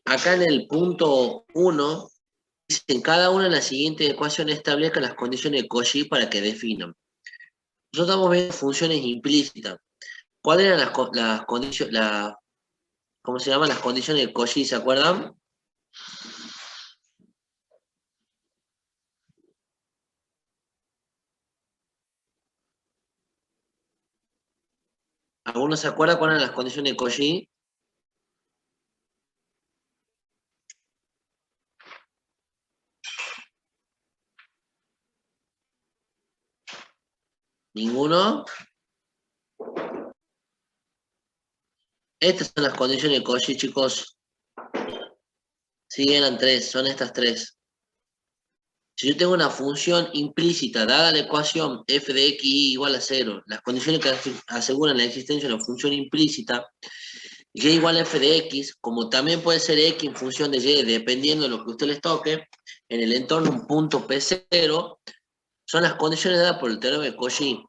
acá en el punto 1, en cada una de las siguientes ecuaciones establezca las condiciones de Cauchy para que definan. Nosotros estamos viendo funciones implícitas. ¿Cuáles eran las condiciones, ¿cómo se llaman? Las condiciones de Cauchy, ¿se acuerdan? ¿Alguno se acuerda cuáles eran las condiciones de Cauchy? ¿Ninguno? Estas son las condiciones de Cauchy, chicos. Sí, eran tres, son estas tres. Si yo tengo una función implícita dada la ecuación f de x igual a 0, las condiciones que aseguran la existencia de una función implícita, y igual a f de x, como también puede ser x en función de y, dependiendo de lo que usted les toque, en el entorno un punto P0, son las condiciones dadas por el teorema de Cauchy.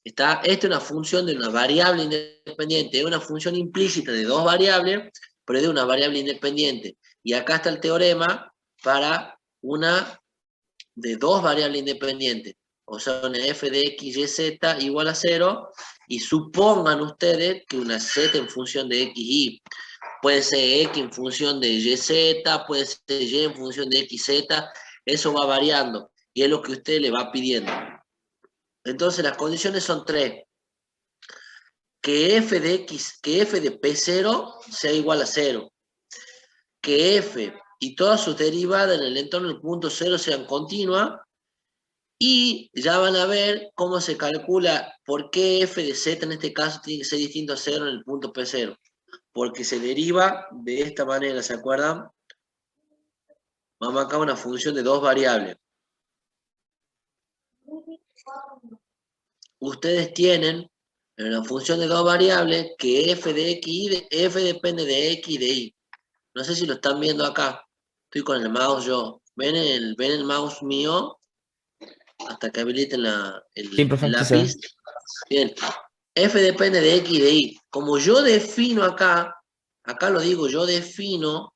Esta es una función de una variable independiente, es una función implícita de dos variables, pero es de una variable independiente. Y acá está el teorema para una de dos variables independientes. O sea, una f de x, y, z igual a 0, y supongan ustedes que una z en función de x, y. Puede ser x en función de y, z, puede ser y en función de x, z, eso va variando, y es lo que usted le va pidiendo. Entonces las condiciones son tres. Que f de x, que f de P0 sea igual a 0. Que f y todas sus derivadas en el entorno del punto 0 sean continuas. Y ya van a ver cómo se calcula por qué f de z en este caso tiene que ser distinto a 0 en el punto P0. Porque se deriva de esta manera, ¿se acuerdan? Vamos acá a una función de dos variables. Ustedes tienen en una función de dos variables que f de x, f depende de x y de y. No sé si lo están viendo acá. Estoy con el mouse yo. ¿Ven el mouse mío? Hasta que habiliten Sí, el profe, aquí se ve. lápiz. Bien. F depende de x y de y. Como yo defino acá lo digo, yo defino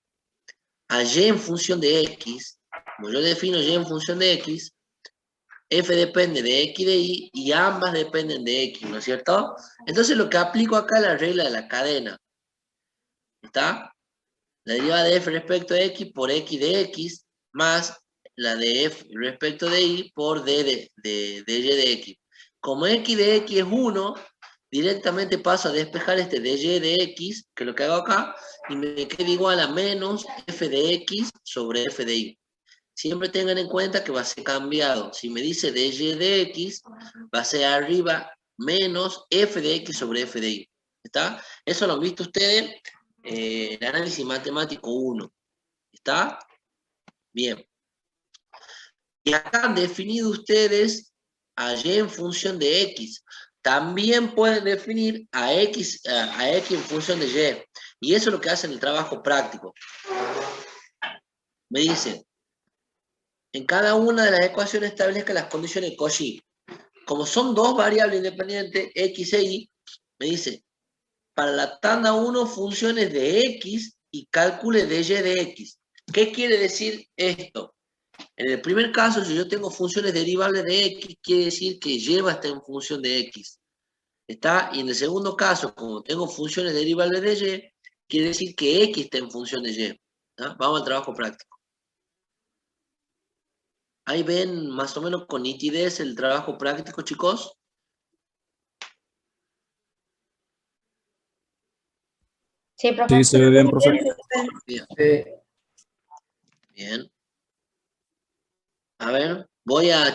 a y en función de x. Como yo defino y en función de x, f depende de x y de y ambas dependen de x, ¿no es cierto? Entonces lo que aplico acá es la regla de la cadena. ¿Está? La derivada de f respecto de x por x de x más la de f respecto de y por d de y de x. Como x de x es 1, directamente paso a despejar este dy de x, que es lo que hago acá, y me queda igual a menos f de x sobre f de y. Siempre tengan en cuenta que va a ser cambiado. Si me dice dy de x, va a ser arriba menos f de x sobre f de y. ¿Está? Eso lo han visto ustedes el análisis matemático 1. ¿Está? Bien. Y acá han definido ustedes a y en función de x. También pueden definir a x en función de y. Y eso es lo que hacen el trabajo práctico. Me dicen, en cada una de las ecuaciones establezca las condiciones de Cauchy. Como son dos variables independientes, x e y, me dice, para la tanda 1 funciones de x y calcule de y de x. ¿Qué quiere decir esto? En el primer caso, si yo tengo funciones derivables de x, quiere decir que y va a estar en función de x. ¿Está? Y en el segundo caso, como tengo funciones derivables de y, quiere decir que x está en función de y. ¿Está? Vamos al trabajo práctico. Ahí ven más o menos con nitidez el trabajo práctico, chicos. Sí, Sí, profe. se ve bien, profe. Bien, Sí. bien. A ver,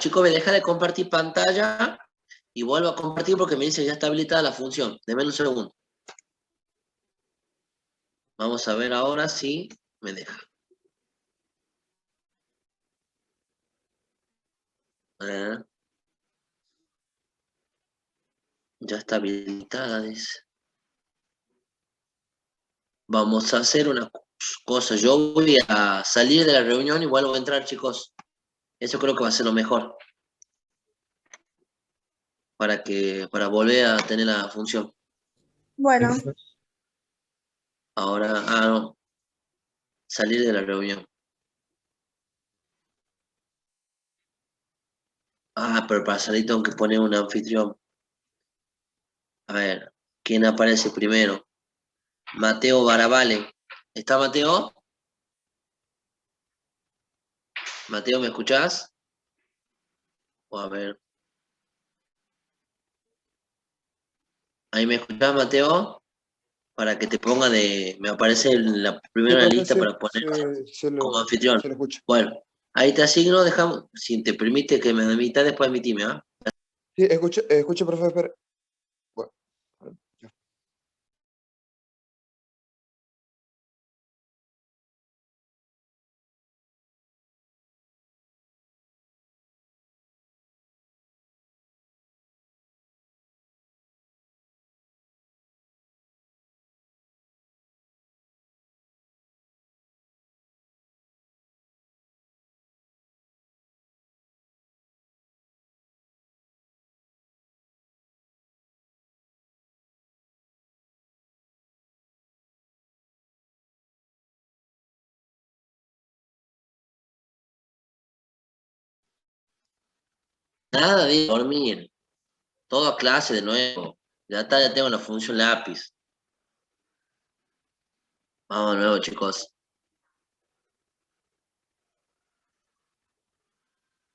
chicos, me deja de compartir pantalla y vuelvo a compartir porque me dice ya está habilitada la función. Deme un segundo. Vamos a ver ahora si me deja. Ya está habilitada, dice. Vamos a hacer una cosa. Yo voy a salir de la reunión y vuelvo a entrar, chicos. Eso creo que va a ser lo mejor. Para volver a tener la función. Sí, Bueno, profe. Ahora, no. salir de la reunión. Ah, pero para salir tengo que poner un anfitrión. A ver, ¿quién aparece primero? Mateo Barabale. ¿Está Mateo? Mateo, ¿me escuchás? O a ver, ¿ahí me escuchás, Mateo? Para que te ponga de... Me aparece en la Sí, primera profe, lista sí, para poner se como anfitrión. lo escucho. Bueno, ahí te asigno, dejamos, si te permite que me admita después admitime, ¿ah? Sí, escucho, profe, espera. Bueno, ya. Nada de dormir, toda clase de nuevo. Ya está, ya tengo la función lápiz. Vamos de nuevo, chicos.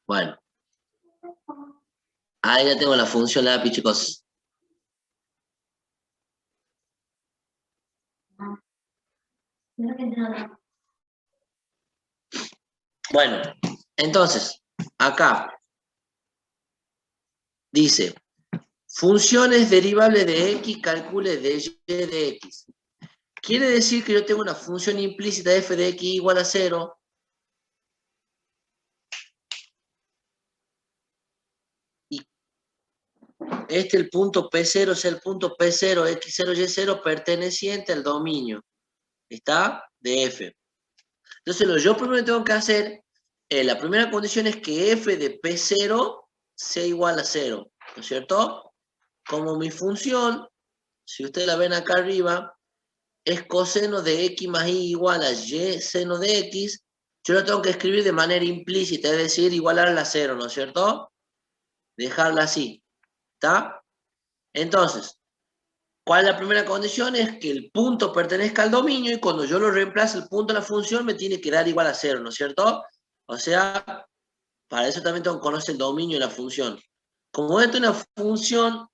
Bueno, ahí ya tengo la función lápiz, chicos. Bueno, entonces, acá dice, funciones derivables de x, calcule de y de x. Quiere decir que yo tengo una función implícita f de x igual a 0. Y el punto P0 es el punto P0, X0, Y0 perteneciente al dominio. ¿Está? De f. Entonces, lo que yo primero tengo que hacer, la primera condición es que f de P0 sea igual a 0. ¿No es cierto? Como mi función, si ustedes la ven acá arriba, es coseno de x más y igual a y seno de x, yo lo tengo que escribir de manera implícita, es decir, igualarla a 0, ¿no es cierto? Dejarla así, ¿está? Entonces, ¿cuál es la primera condición? Es que el punto pertenezca al dominio y cuando yo lo reemplace el punto de la función me tiene que dar igual a 0, ¿no es cierto? O sea, para eso también tengo que conocer el dominio de la función. Como esto es una función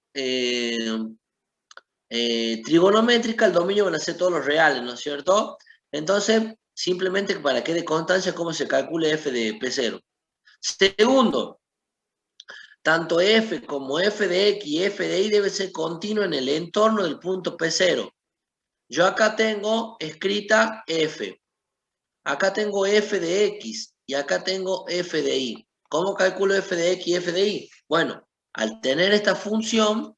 trigonométrica, el dominio van a ser todos los reales, ¿no es cierto? Entonces, simplemente para que dé constancia cómo se calcule f de P0. Segundo, tanto f como f de x y f de y debe ser continuo en el entorno del punto P0. Yo acá tengo escrita f, acá tengo f de x y acá tengo f de y. ¿Cómo calculo f de x y f de y? Bueno, al tener esta función,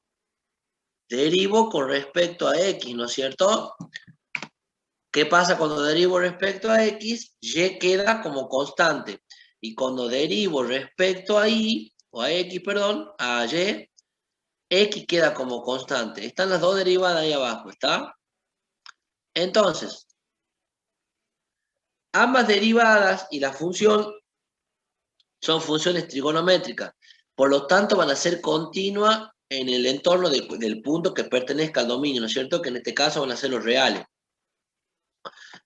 derivo con respecto a x, ¿no es cierto? ¿Qué pasa cuando derivo respecto a x? Y queda como constante. Y cuando derivo respecto a y, o a x, perdón, a y, x queda como constante. Están las dos derivadas ahí abajo, ¿está? Entonces, ambas derivadas y la función son funciones trigonométricas. Por lo tanto, van a ser continuas en el entorno del punto que pertenezca al dominio, ¿no es cierto? Que en este caso van a ser los reales.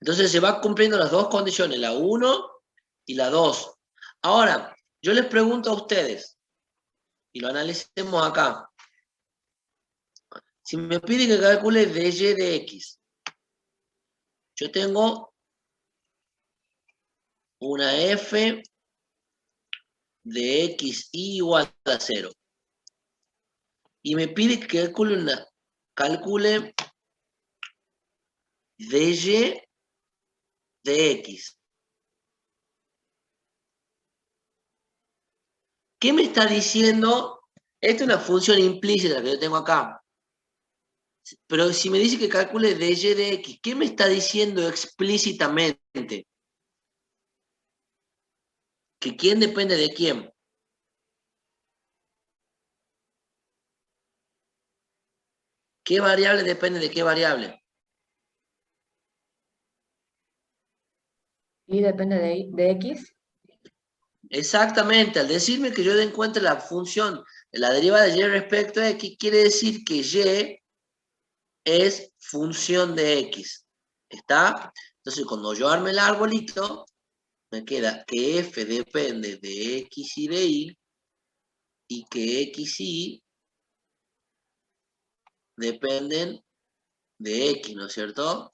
Entonces se va cumpliendo las dos condiciones, la 1 y la 2. Ahora, yo les pregunto a ustedes, y lo analicemos acá. Si me pide que calcule dy de x, yo tengo una f de x igual a 0. Y me pide que calcule dy de x. ¿Qué me está diciendo? Esta es una función implícita que yo tengo acá. Pero si me dice que calcule dy de x, ¿qué me está diciendo explícitamente? ¿Que quién depende de quién? ¿Qué variable depende de qué variable? Y depende de X. Exactamente, al decirme que yo encuentre la función, la derivada de y respecto a x, quiere decir que y es función de x. ¿Está? Entonces, cuando yo arme el arbolito, me queda que f depende de x y de y que x y dependen de x, ¿no es cierto?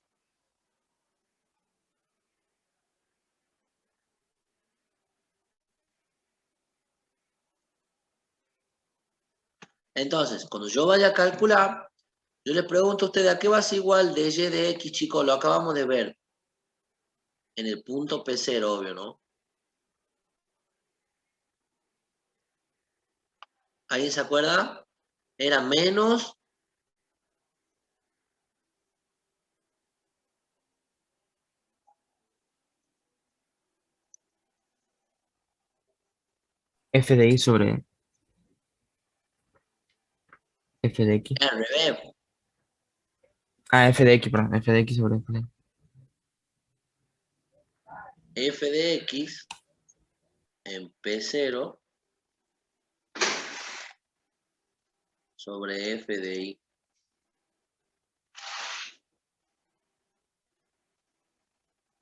Entonces, cuando yo vaya a calcular, yo le pregunto a ustedes, ¿a qué va a ser igual de y de x, chicos? Lo acabamos de ver en el punto P0, obvio, ¿no? ¿Alguien se acuerda? Era menos F de I sobre F de X. al revés. Ah, F de X, perdón. F de X sobre F de X. F de x en P0 sobre f de y.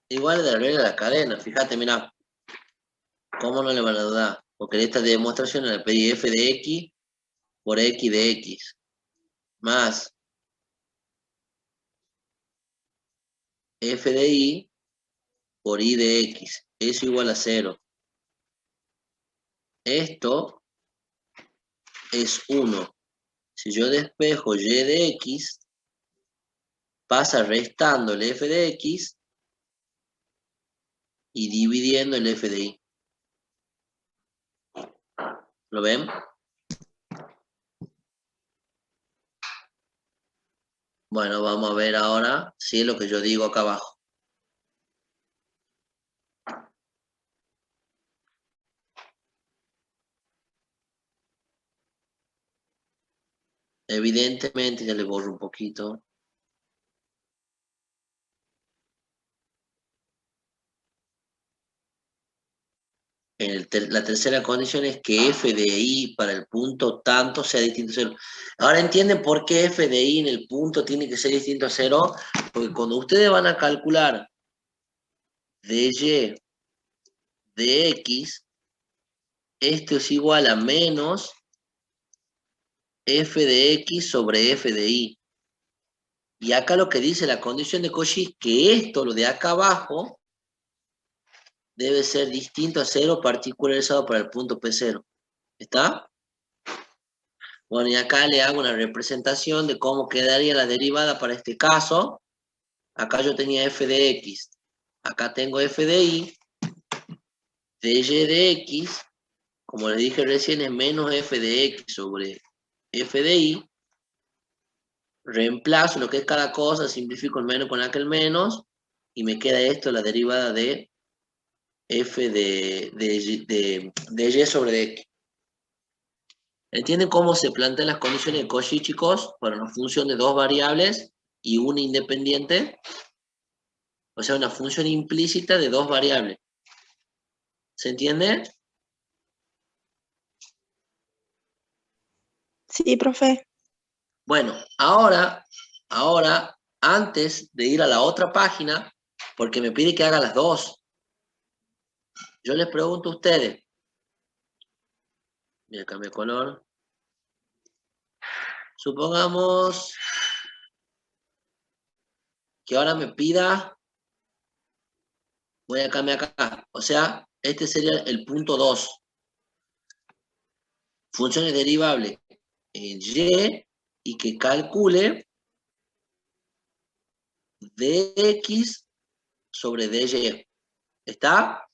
Igual de la regla de la cadena, fíjate, mira, ¿cómo no le van a dudar? Porque en esta demostración le pedí f de x por x de x, más f de y por y de x. Eso igual a 0. Esto es 1. Si yo despejo y de x, pasa restando el f de x y dividiendo el f de y. ¿Lo ven? Bueno, vamos a ver ahora si es lo que yo digo acá abajo. Evidentemente, ya le borro un poquito. La tercera condición es que f de y para el punto tanto sea distinto a 0. Ahora entienden por qué f de y en el punto tiene que ser distinto a 0. Porque cuando ustedes van a calcular dy de x, esto es igual a menos f de x sobre f de y. Y acá lo que dice la condición de Cauchy es que esto, lo de acá abajo, debe ser distinto a 0 particularizado para el punto P0. ¿Está? Bueno, y acá le hago una representación de cómo quedaría la derivada para este caso. Acá yo tenía f de x. Acá tengo f de y. dy de x, como les dije recién, es menos f de x sobre f de y. Reemplazo lo que es cada cosa, simplifico el menos con aquel menos, y me queda esto, la derivada de f de y sobre x. ¿Entienden cómo se plantean las condiciones de Cauchy, chicos? Para una función de dos variables y una independiente. O sea, una función implícita de dos variables. ¿Se entiende? Sí, profe. Bueno, ahora, antes de ir a la otra página, porque me pide que haga las dos, yo les pregunto a ustedes. Mira, cambié color. Supongamos que ahora me pida, voy a cambiar acá, o sea, este sería el punto 2. Funciones derivables en y que calcule dx sobre dy. ¿Está?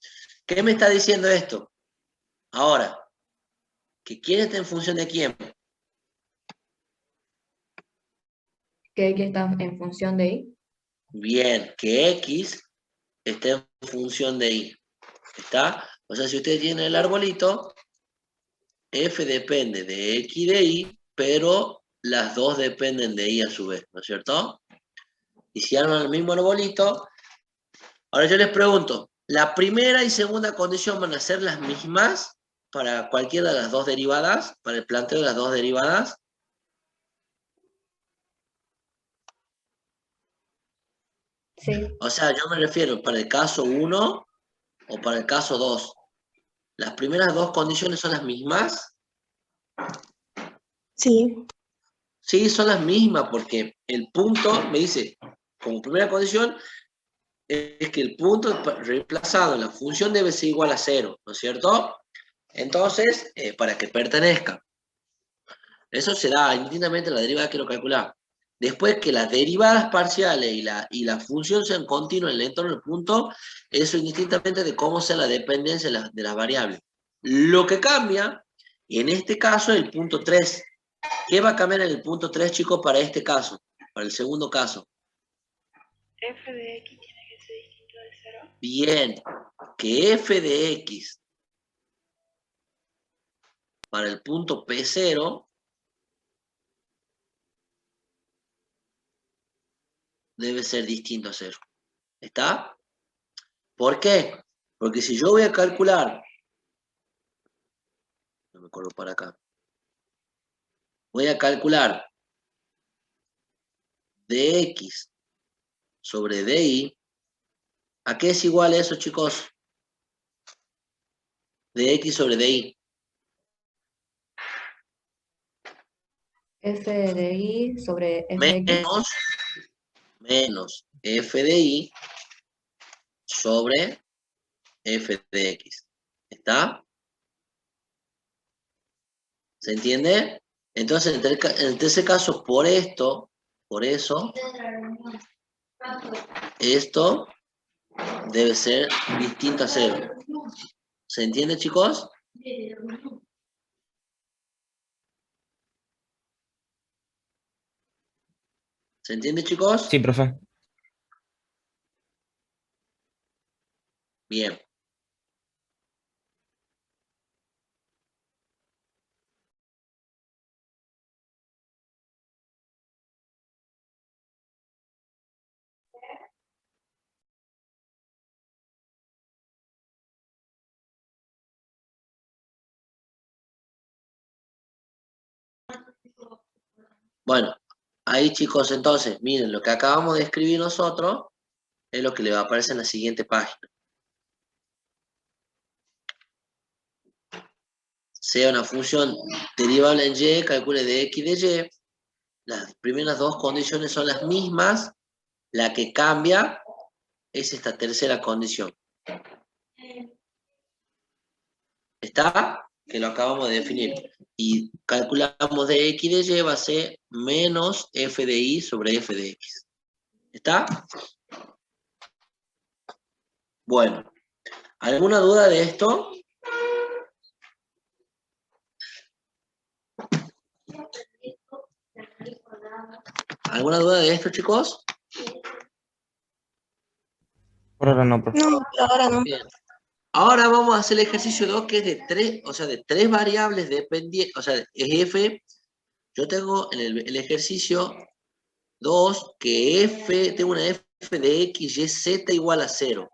¿Qué me está diciendo esto? Ahora, que quién está en función de quién. Que X está en función de Y. Bien, que x está en función de y. ¿Está? O sea, si ustedes tienen el arbolito, f depende de x y de y, pero las dos dependen de y a su vez, ¿no es cierto? Y si arman el mismo arbolito, ahora yo les pregunto, La primera y segunda condición van a ser las mismas para cualquiera de las dos derivadas, para el planteo de las dos derivadas. Sí, O sea, yo me refiero para el caso 1 o para el caso 2. Las primeras dos condiciones son las mismas. Sí, Sí, son las mismas porque el punto, me dice, como primera condición, es que el punto reemplazado en la función debe ser igual a 0, ¿no es cierto? Entonces, para que pertenezca. Eso se da indistintamente la derivada que lo calcular. Después que las derivadas parciales y la función sean continuas en el entorno del punto, eso indistintamente de cómo sea la dependencia de las variables. Lo que cambia, en este caso, es el punto 3. ¿Qué va a cambiar en el punto 3, chicos, para este caso? Para el segundo caso. f de x tiene que ser distinto de 0. Bien, que f de x para el punto P0 debe ser distinto a 0. ¿Está? ¿Por qué? Porque si yo voy a calcular, no me acuerdo para acá, voy a calcular dx sobre dy, ¿a qué es igual eso, chicos? Dx sobre dy. f de y sobre f de x. Menos f de y sobre f de x. ¿Está? ¿Se entiende? Entonces, en ese caso, por eso, esto debe ser distinto a 0. ¿Se entiende, chicos? ¿Se entiende, chicos? Sí, profe. Bien. Bueno, ahí, chicos, entonces, miren, lo que acabamos de escribir nosotros es lo que le va a aparecer en la siguiente página. Sea una función derivable en y, calcule de x de y. Las primeras dos condiciones son las mismas. La que cambia es esta tercera condición. ¿Está? Que lo acabamos de definir. Y calculamos de x de y va a ser menos f de y sobre f de x. ¿Está? Bueno, ¿alguna duda de esto? ¿Alguna duda de esto, chicos? Por ahora no, profe. No, por ahora no. Bien. Ahora vamos a hacer el ejercicio 2, que es de 3, o sea, de 3 variables dependientes, o sea, es f. Yo tengo en el ejercicio 2 que tengo una f de x, y, z igual a 0.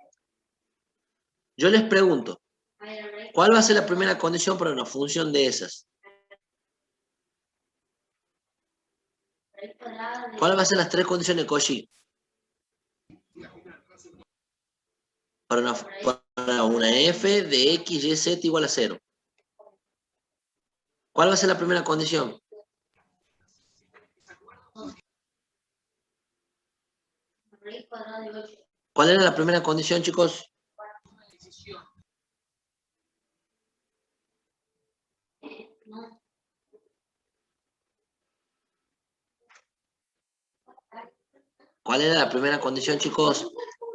Yo les pregunto, ¿cuál va a ser la primera condición para una función de esas? ¿Cuáles van a ser las 3 condiciones de Cauchy? Para una f de x, y, z igual a 0. ¿Cuál va a ser la primera condición? ¿Cuál era la primera condición, chicos? ¿Cuál era la primera condición, chicos?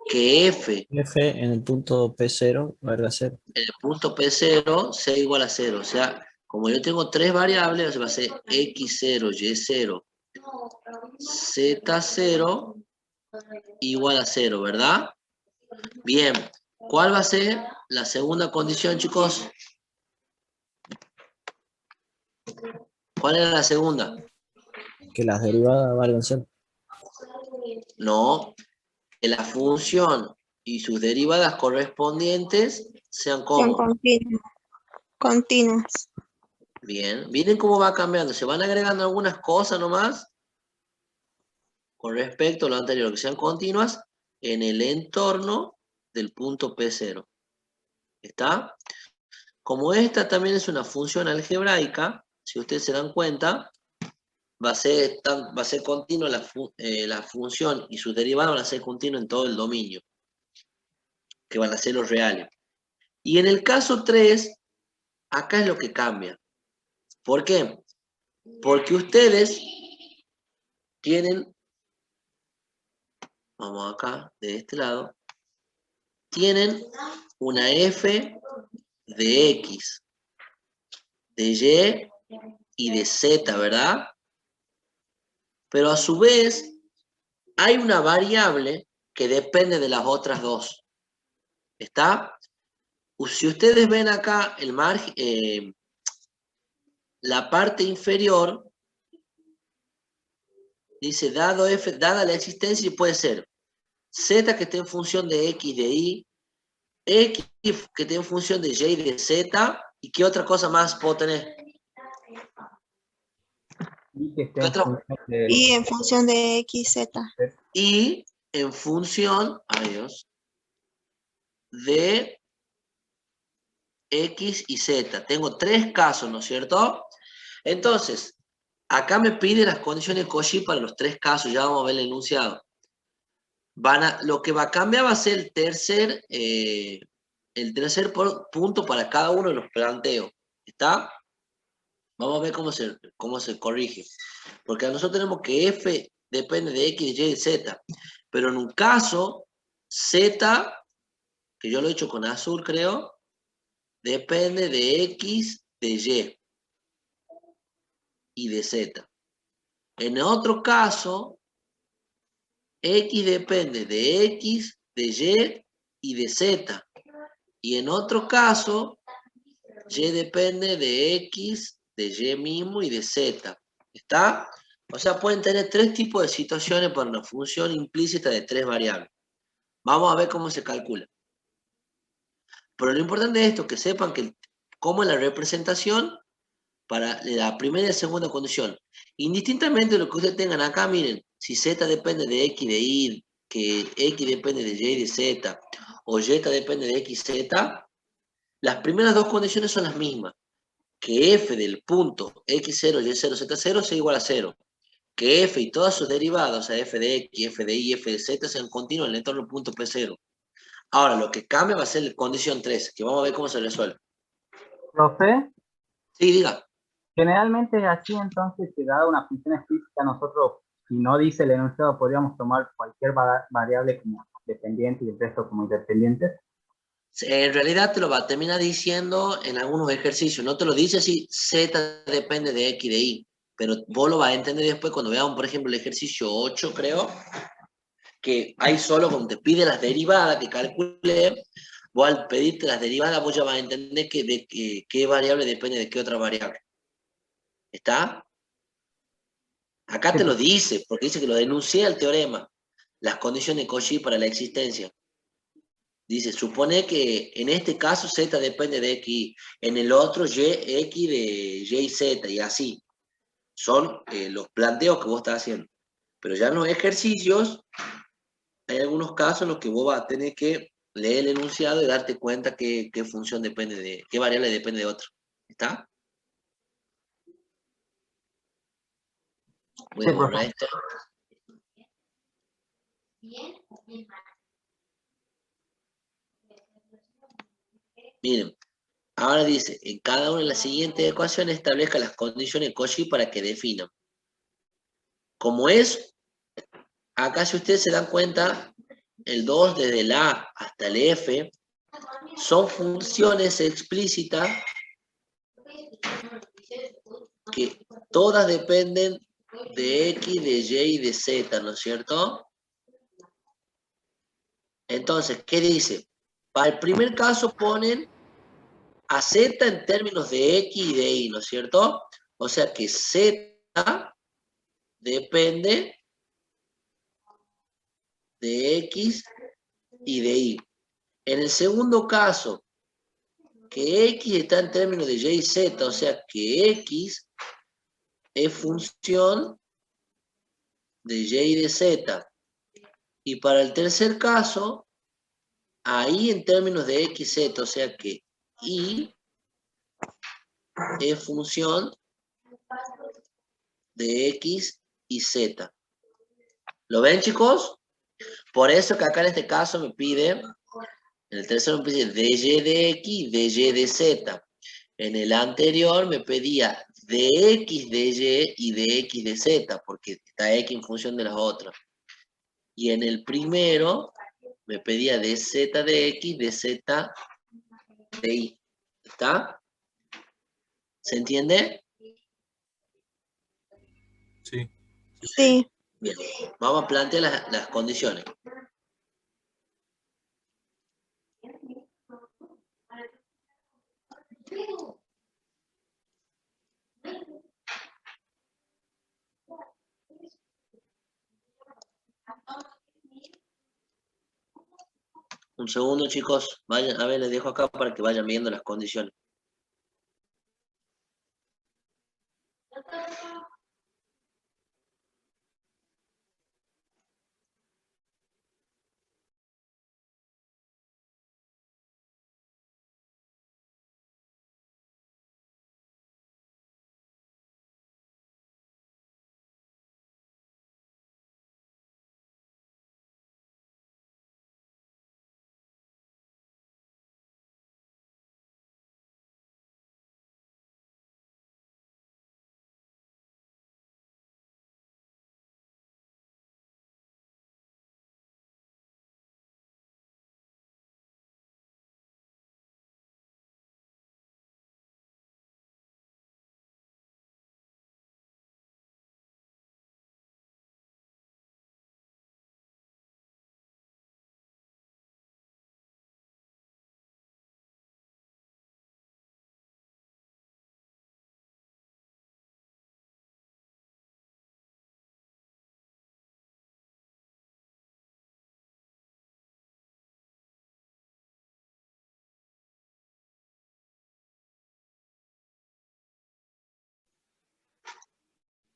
Que f F en el punto P0 valga 0. en el punto P0 sea igual a 0. O sea, como yo tengo 3 variables, o sea, va a ser x0, y0, z0 igual a 0, ¿verdad? Bien. ¿Cuál va a ser la segunda condición, chicos? ¿Cuál era la segunda? Que las derivadas valgan 0. No, que la función y sus derivadas correspondientes sean Sean como. continuas. Bien, miren cómo va cambiando. Se van agregando algunas cosas nomás con respecto a lo anterior, que sean continuas en el entorno del punto P0. ¿Está? Como esta también es una función algebraica, si ustedes se dan cuenta, va a ser continua la función y sus derivadas van a ser continuos en todo el dominio, que van a ser los reales. Y en el caso 3, acá es lo que cambia. ¿Por qué? Porque ustedes tienen, vamos acá, de este lado, tienen una f de x, de y y de z, ¿verdad? Pero a su vez, hay una variable que depende de las otras dos. ¿Está? Si ustedes ven acá el margen, la parte inferior, dice, dada la existencia, y puede ser z que esté en función de x de y, x que esté en función de y de z, ¿y qué otra cosa más puedo tener? Y que esté ¿Qué en otra? función de Y en función de X, Z. Y en función, adiós, de x y z. Tengo 3 casos, ¿no es cierto? Entonces, acá me pide las condiciones Cauchy para los 3 casos, ya vamos a ver el enunciado. Lo que va a cambiar va a ser el tercer punto para cada uno de los planteos. ¿Está? Vamos a ver cómo se corrige. Porque nosotros tenemos que f depende de x, de y y de z. Pero en un caso, z, que yo lo he hecho con azul, creo, depende de x, de y de z. En otro caso, x depende de x, de y de z. Y en otro caso, y depende de x, de y mismo y de z. ¿Está? O sea, pueden tener 3 tipos de situaciones para una función implícita de 3 variables. Vamos a ver cómo se calcula. Pero lo importante de esto es que sepan cómo es la representación para la primera y la segunda condición. Indistintamente de lo que ustedes tengan acá, miren, si z depende de x de y, que x depende de y de z, o y depende de x, z, las primeras dos condiciones son las mismas. Que f del punto x0, y0, z0 sea igual a 0. Que f y todas sus derivadas, o sea, f de x, f de y, f de z, sean continuos en el entorno del punto P0. Ahora, lo que cambia va a ser la condición 3, que vamos a ver cómo se resuelve. Profe, Sí, diga. generalmente es así, entonces, que dada una función explícita, nosotros, si no dice el enunciado, podríamos tomar cualquier variable como dependiente y el resto como independientes. En realidad te lo va a terminar diciendo en algunos ejercicios. No te lo dice así, z depende de x de y. Pero vos lo vas a entender después cuando veamos, por ejemplo, el ejercicio 8, creo, que hay solo cuando te pide las derivadas, que calcule, vos al pedirte las derivadas, vos ya vas a entender qué variable depende de qué otra variable. ¿Está? Acá te lo dice, porque dice que lo denuncia el teorema. Las condiciones de Cauchy para la existencia. Dice, supone que en este caso z depende de x, en el otro x de y y z, y así. Son los planteos que vos estás haciendo. Pero ya en los ejercicios, hay algunos casos en los que vos vas a tener que leer el enunciado y darte cuenta qué función depende de, qué variable depende de otra. ¿Está? Voy a Sí, borrar profe. esto. Miren, ahora dice, en cada una de las siguientes ecuaciones establezca las condiciones Cauchy para que definan. Como es, acá si ustedes se dan cuenta, el 2 desde el A hasta el F son funciones explícitas que todas dependen de X, de Y y de Z, ¿no es cierto? Entonces, ¿qué dice? Para el primer caso ponen a Z en términos de X y de Y, ¿no es cierto? O sea que Z depende de X y de y. En el segundo caso, que x está en términos de y y z, o sea que x es función de y y de z. Y para el tercer caso, ahí en términos de x, z, o sea que y es función de x y z. ¿Lo ven, chicos? Por eso que acá en este caso me pide, en el tercero me pide dy de x y dy de z. En el anterior me pedía dx de y y dx de z, porque está x en función de las otras. Y en el primero me pedía dz de x, dz de y. ¿Está? ¿Se entiende? Sí. Sí. Bien, vamos a plantear las condiciones. Un segundo, chicos. Vayan, a ver, les dejo acá para que vayan viendo las condiciones.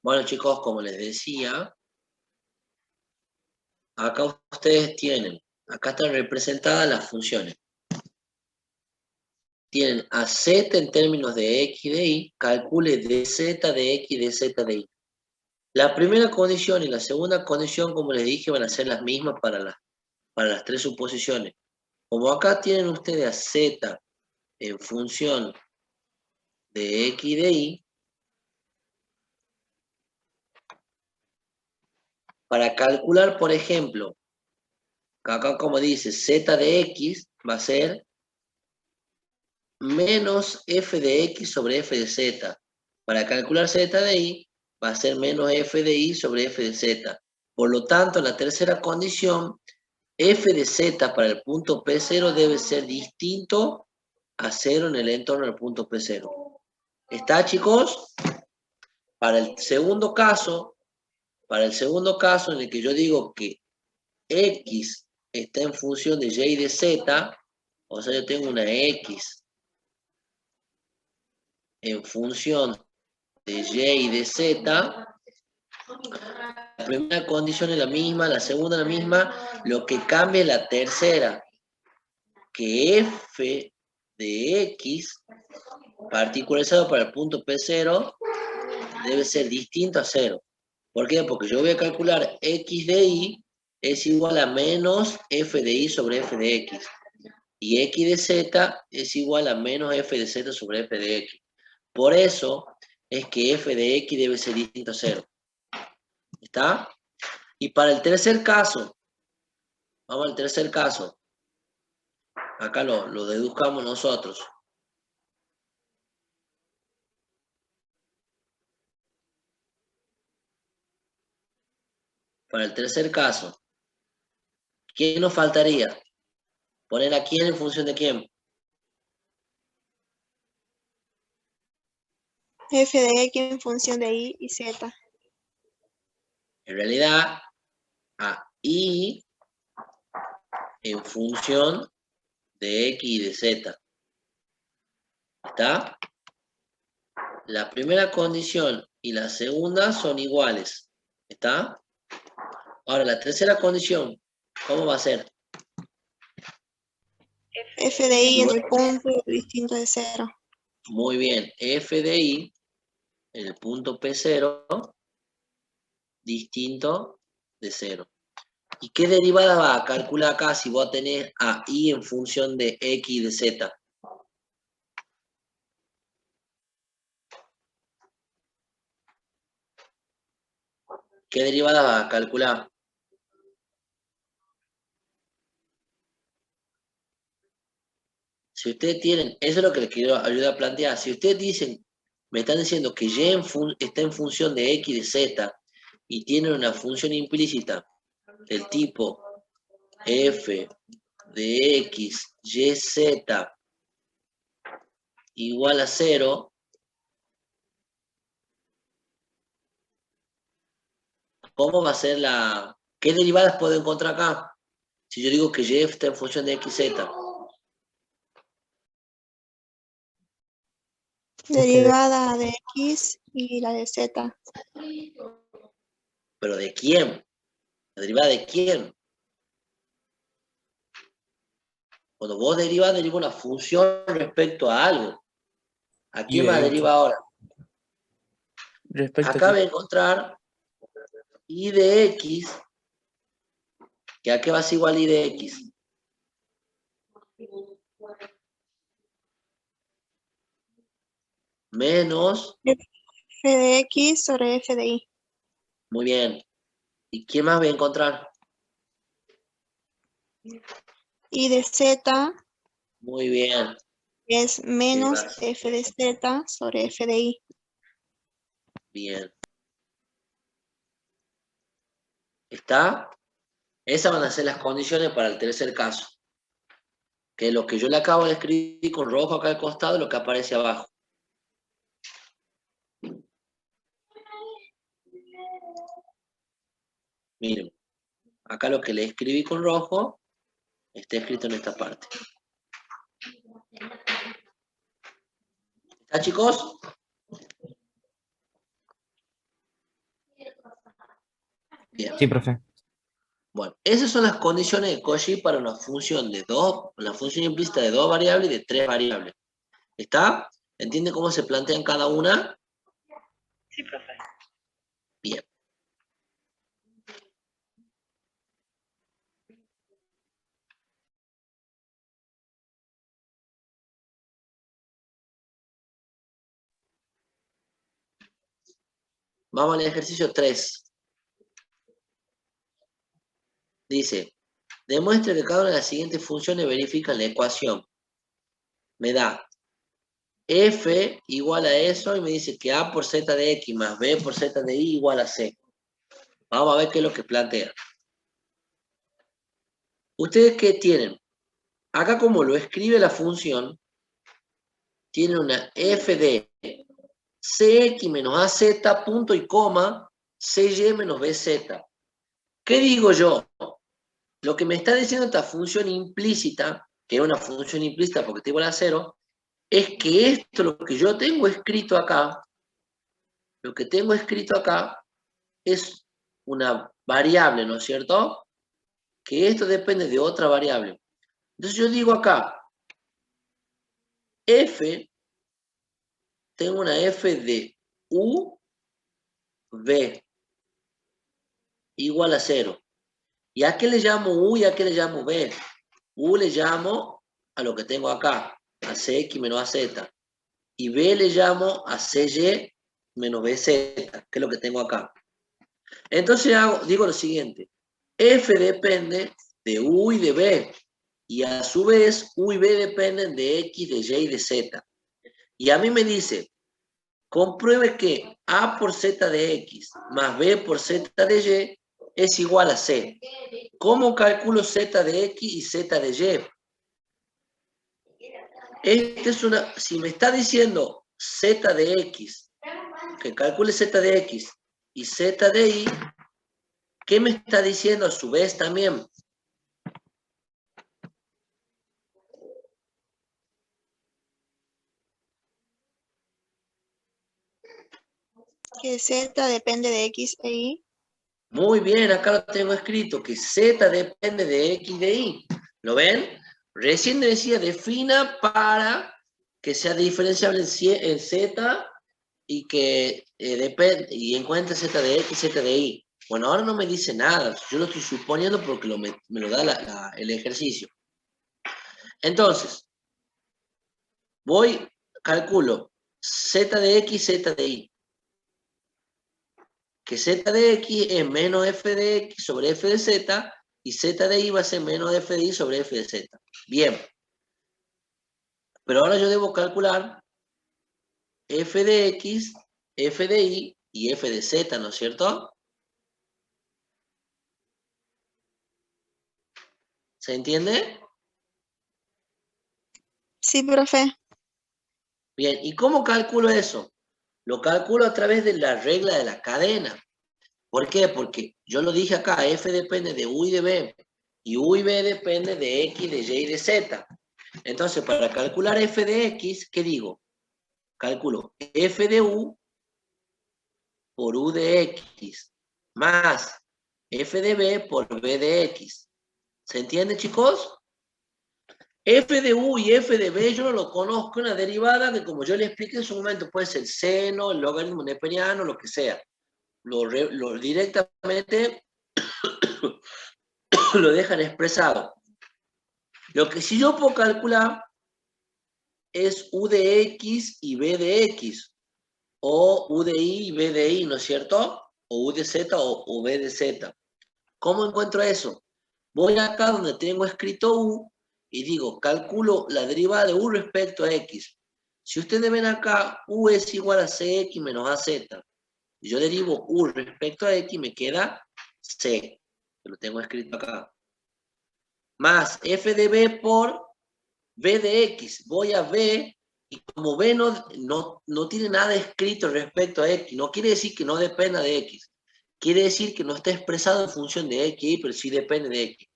Bueno, chicos, como les decía, acá ustedes tienen, acá están representadas las funciones. Tienen a z en términos de x de y, calcule dz de x, dz de y. La primera condición y la segunda condición, como les dije, van a ser las mismas para las tres suposiciones. Como acá tienen ustedes a z en función de x de y, para calcular, por ejemplo, acá como dice, z de x va a ser menos f de x sobre f de z. Para calcular z de y, va a ser menos f de y sobre f de z. Por lo tanto, en la tercera condición, f de z para el punto P0 debe ser distinto a 0 en el entorno del punto P0. ¿Está, chicos? Para el segundo caso en el que yo digo que x está en función de y de z, o sea, yo tengo una x en función de y de z, la primera condición es la misma, la segunda es la misma, lo que cambia es la tercera, que f de x particularizado para el punto P0 debe ser distinto a 0. ¿Por qué? Porque yo voy a calcular x de y es igual a menos f de y sobre f de x. Y x de z es igual a menos f de z sobre f de x. Por eso es que f de x debe ser distinto a 0. ¿Está? Y para el tercer caso, vamos al tercer caso. Acá lo deduzcamos nosotros. Para el tercer caso, ¿quién nos faltaría? Poner a quién en función de quién. F de X en función de Y y Z. En realidad, a y en función de X y de Z. ¿Está? La primera condición y la segunda son iguales. ¿Está? Ahora, la tercera condición, ¿cómo va a ser? F de I en el punto distinto de 0. Muy bien, f de i, en el punto P0, distinto de 0. ¿Y qué derivada va a calcular acá si vos tenés a i en función de x y de z? ¿Qué derivada va a calcular? Si ustedes tienen, eso es lo que les quiero ayudar a plantear. Si ustedes dicen, me están diciendo que y está en función de x y de z y tienen una función implícita del tipo f de x, y, z igual a 0, ¿cómo va a ser la... ¿Qué derivadas puedo encontrar acá? Si yo digo que y está en función de x, z. Derivada de X y la de Z. ¿Pero de quién? ¿La derivada de quién? Cuando vos derivas una función respecto a algo. ¿A quién Y de va a X. derivar ahora? Respecto Acá a voy a encontrar y de x, que a qué va a ser igual y de x. Menos, F de X sobre F de Y. muy bien. ¿Y quién más voy a encontrar? Y de Z Muy bien. es menos Gracias. F de Z sobre F de Y. Bien. ¿Está? Esas van a ser las condiciones para el tercer caso. Que es lo que yo le acabo de escribir con rojo acá al costado, lo que aparece abajo. Miren, acá lo que le escribí con rojo está escrito en esta parte. ¿Está, chicos? Bien. Sí, profe. Bueno, esas son las condiciones de Cauchy para una función de una función implícita de 2 variables y de 3 variables. ¿Está? ¿Entiende cómo se plantean cada una? Sí, profe. Bien. Vamos al ejercicio 3. Dice, demuestre que cada una de las siguientes funciones verifica la ecuación. Me da f igual a eso y me dice que a por z de x más b por z de y igual a c. Vamos a ver qué es lo que plantea. ¿Ustedes qué tienen? Acá como lo escribe la función, tiene una f de cx menos az punto y coma cy menos bz. ¿Qué digo yo? Lo que me está diciendo esta función implícita, que es una función implícita porque está igual a 0, es que esto, lo que yo tengo escrito acá, es una variable, ¿no es cierto? Que esto depende de otra variable. Entonces yo digo acá, f, tengo una f de u, v, igual a 0. ¿Y a qué le llamo u y a qué le llamo v? U le llamo a lo que tengo acá, a cx menos az. Y b le llamo a cy menos bz, que es lo que tengo acá. Entonces digo lo siguiente, f depende de u y de b, y a su vez u y b dependen de x, de y y de z. Y a mí me dice, compruebe que a por z de x más b por z de y es igual a c. ¿Cómo calculo z de x y z de y? Si me está diciendo z de x, que calcule z de x y z de y, ¿qué me está diciendo a su vez también? Que Z depende de X e Y. Muy bien, acá lo tengo escrito, que Z depende de X de Y. ¿Lo ven? Recién decía, defina para que sea diferenciable en Z y que depende, y encuentre Z de X, Z de Y. Bueno, ahora no me dice nada, yo lo estoy suponiendo porque me lo da el ejercicio. Entonces, calculo Z de X, Z de Y. Que Z de X es menos F de X sobre F de Z, y Z de Y va a ser menos F de Y sobre F de Z. Bien. Pero ahora yo debo calcular F de X, F de Y y F de Z, ¿no es cierto? ¿Se entiende? Sí, profe. Bien, ¿y cómo calculo eso? Lo calculo a través de la regla de la cadena. ¿Por qué? Porque yo lo dije acá, F depende de U y de B, y U y B depende de X, de Y y de Z. Entonces, para calcular F de X, ¿qué digo? Calculo F de U por U de X, más F de B por B de X. ¿Se entiende, chicos? F de U y F de B yo no lo conozco, una derivada que, como yo le expliqué en su momento, puede ser seno, el logaritmo neperiano, lo que sea. Lo directamente lo dejan expresado. Lo que sí yo puedo calcular es U de X y B de X, o U de Y y B de Y, ¿no es cierto? O U de Z o B de Z. ¿Cómo encuentro eso? Voy acá donde tengo escrito U y digo, calculo la derivada de U respecto a X. Si ustedes ven acá, U es igual a CX menos AZ. Y yo derivo U respecto a X, me queda C. Lo tengo escrito acá. Más F de B por B de X. Voy a B y como B no tiene nada escrito respecto a X, no quiere decir que no dependa de X. Quiere decir que no está expresado en función de X, pero sí depende de X.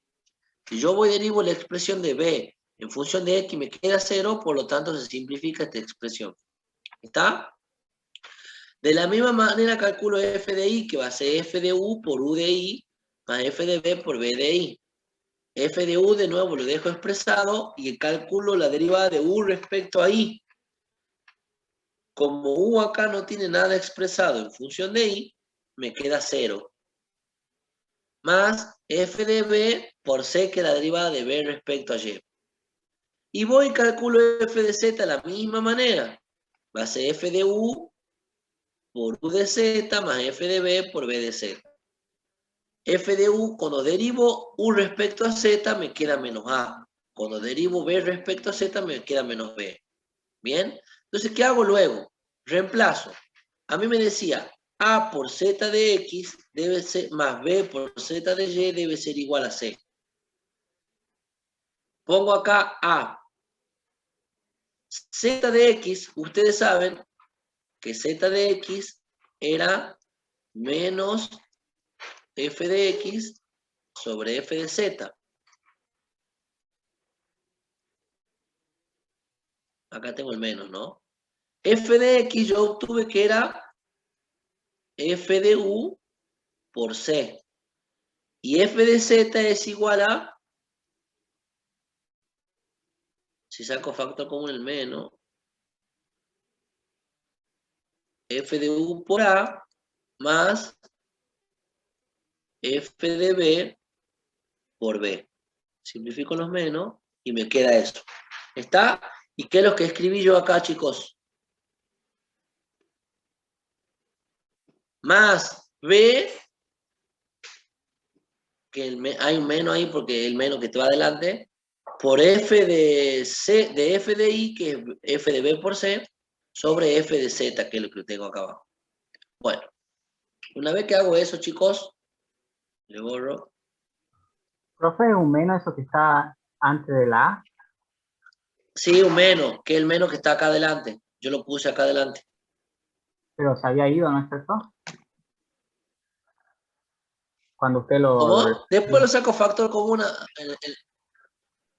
Si yo derivo la expresión de B en función de X, me queda 0, por lo tanto se simplifica esta expresión. ¿Está? De la misma manera calculo F de Y, que va a ser F de U por U de Y, más F de B por B de Y. F de U de nuevo lo dejo expresado y calculo la derivada de U respecto a Y. Como U acá no tiene nada expresado en función de Y, me queda 0. Más F de B por C, que es la derivada de B respecto a Y. Y voy y calculo F de Z de la misma manera. Va a ser F de U por U de Z más F de B por B de Z. F de U, cuando derivo U respecto a Z, me queda menos A. Cuando derivo B respecto a Z, me queda menos B. ¿Bien? Entonces, ¿qué hago luego? Reemplazo. A mí me decía, A por Z de X debe ser, más B por Z de Y debe ser igual a C. Pongo acá A. Z de X, ustedes saben que Z de X era menos F de X sobre F de Z. Acá tengo el menos, ¿no? F de X yo obtuve que era F de U por C. Y F de Z es igual a, si saco factor común el menos, F de U por A más F de B por B. Simplifico los menos y me queda eso. ¿Está? ¿Y qué es lo que escribí yo acá, chicos? Más B, que hay un menos ahí porque el menos que te va adelante, por F de C, de F de I, que es F de B por C, sobre F de Z, que es lo que tengo acá abajo. Bueno, una vez que hago eso, chicos, le borro. Profe, un menos eso que está antes de la A. Sí, un menos, que es el menos que está acá adelante. Yo lo puse acá adelante. Pero se había ido, ¿no es cierto? Cuando usted ¿Cómo? Después lo saco factor común.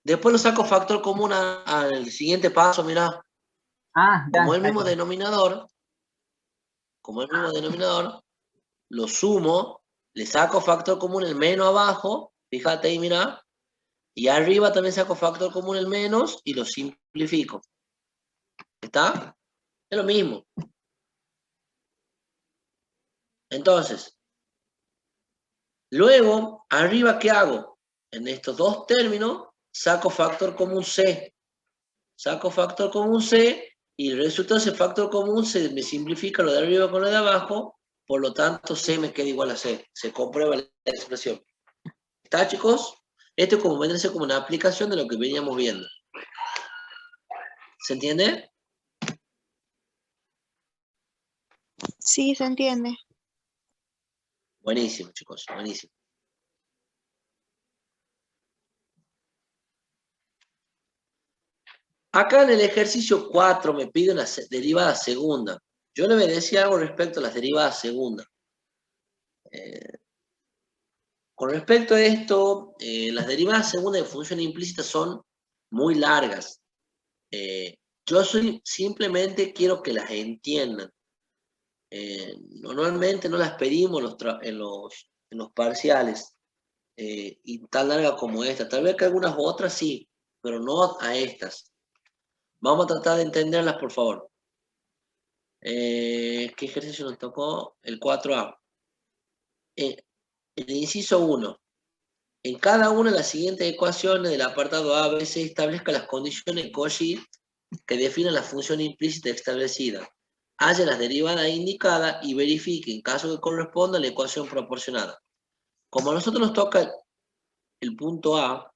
Después lo saco factor común al siguiente paso, mirá. Ah, ya, Como el ya, mismo denominador, como el mismo denominador, lo sumo, le saco factor común el menos abajo, fíjate ahí, mira, y arriba también saco factor común el menos y lo simplifico. ¿Está? Es lo mismo. Entonces, luego, arriba, ¿qué hago? En estos dos términos, saco factor común C. Saco factor común C y el resultado de ese factor común se me simplifica lo de arriba con lo de abajo, por lo tanto C me queda igual a C. Se comprueba la expresión. ¿Está, chicos? Esto es como vendría a ser como una aplicación de lo que veníamos viendo. ¿Se entiende? Sí, se entiende. Buenísimo, chicos, buenísimo. Acá en el ejercicio 4 me pide una derivada segunda. Yo le voy a decir algo respecto a las derivadas segundas. Con respecto a esto, las derivadas segundas de función implícita son muy largas. Yo simplemente quiero que las entiendan. Normalmente no las pedimos en los parciales, y tan largas como esta. Tal vez que algunas otras sí, pero no a estas. Vamos a tratar de entenderlas, por favor. ¿Qué ejercicio nos tocó? El 4A. El inciso 1. En cada una de las siguientes ecuaciones del apartado A, B, C, establezca las condiciones de Cauchy que definen la función implícita establecida. Haya las derivadas indicadas y verifique en caso que corresponda la ecuación proporcionada. Como a nosotros nos toca el punto A,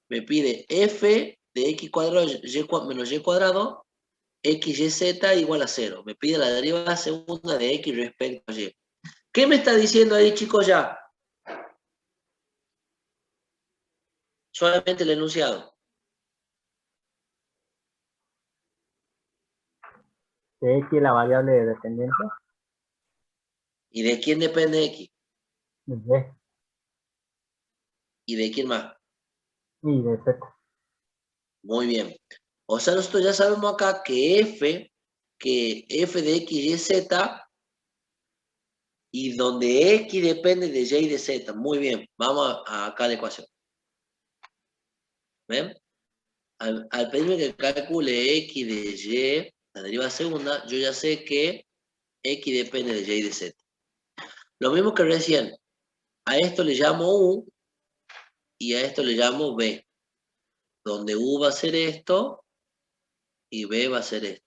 me pide f de x cuadrado menos y cuadrado, x, y, z igual a 0. Me pide la derivada segunda de x respecto a y. ¿Qué me está diciendo ahí, chicos, ya? Solamente el enunciado. De X es la variable de dependencia. ¿Y de quién depende x? De ¿Y de quién más? Y de Z. Muy bien. O sea, nosotros ya sabemos acá que f de x, y, z, y donde x depende de y de z. Muy bien. Vamos acá a la ecuación. ¿Ven? Al pedirme que calcule x de y, la derivada segunda, yo ya sé que x depende de y de z. Lo mismo que recién. A esto le llamo u y a esto le llamo b. Donde u va a ser esto y b va a ser esto.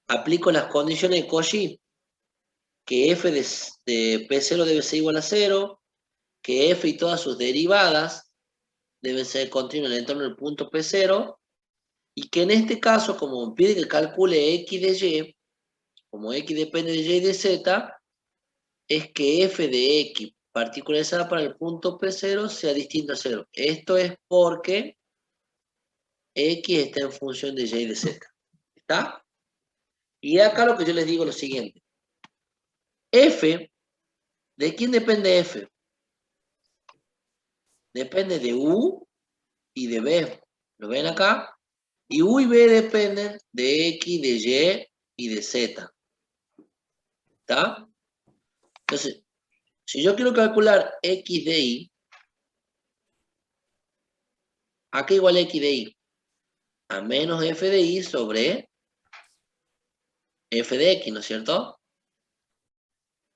Aplico las condiciones de Cauchy, que f de P0 debe ser igual a 0, que f y todas sus derivadas deben ser continuas en el entorno del punto P0, y que en este caso, como me pide que calcule x de y, como x depende de y de z, es que f de x particularizada para el punto P0 sea distinto a 0. Esto es porque x está en función de y de z. ¿Está? Y acá lo que yo les digo es lo siguiente. F, ¿de quién depende f? Depende de u y de b. ¿Lo ven acá? Y u y b dependen de x, de y de z. ¿Está? Entonces, si yo quiero calcular x de y, ¿a qué igual x de y? A menos f de y sobre f de x, ¿no es cierto?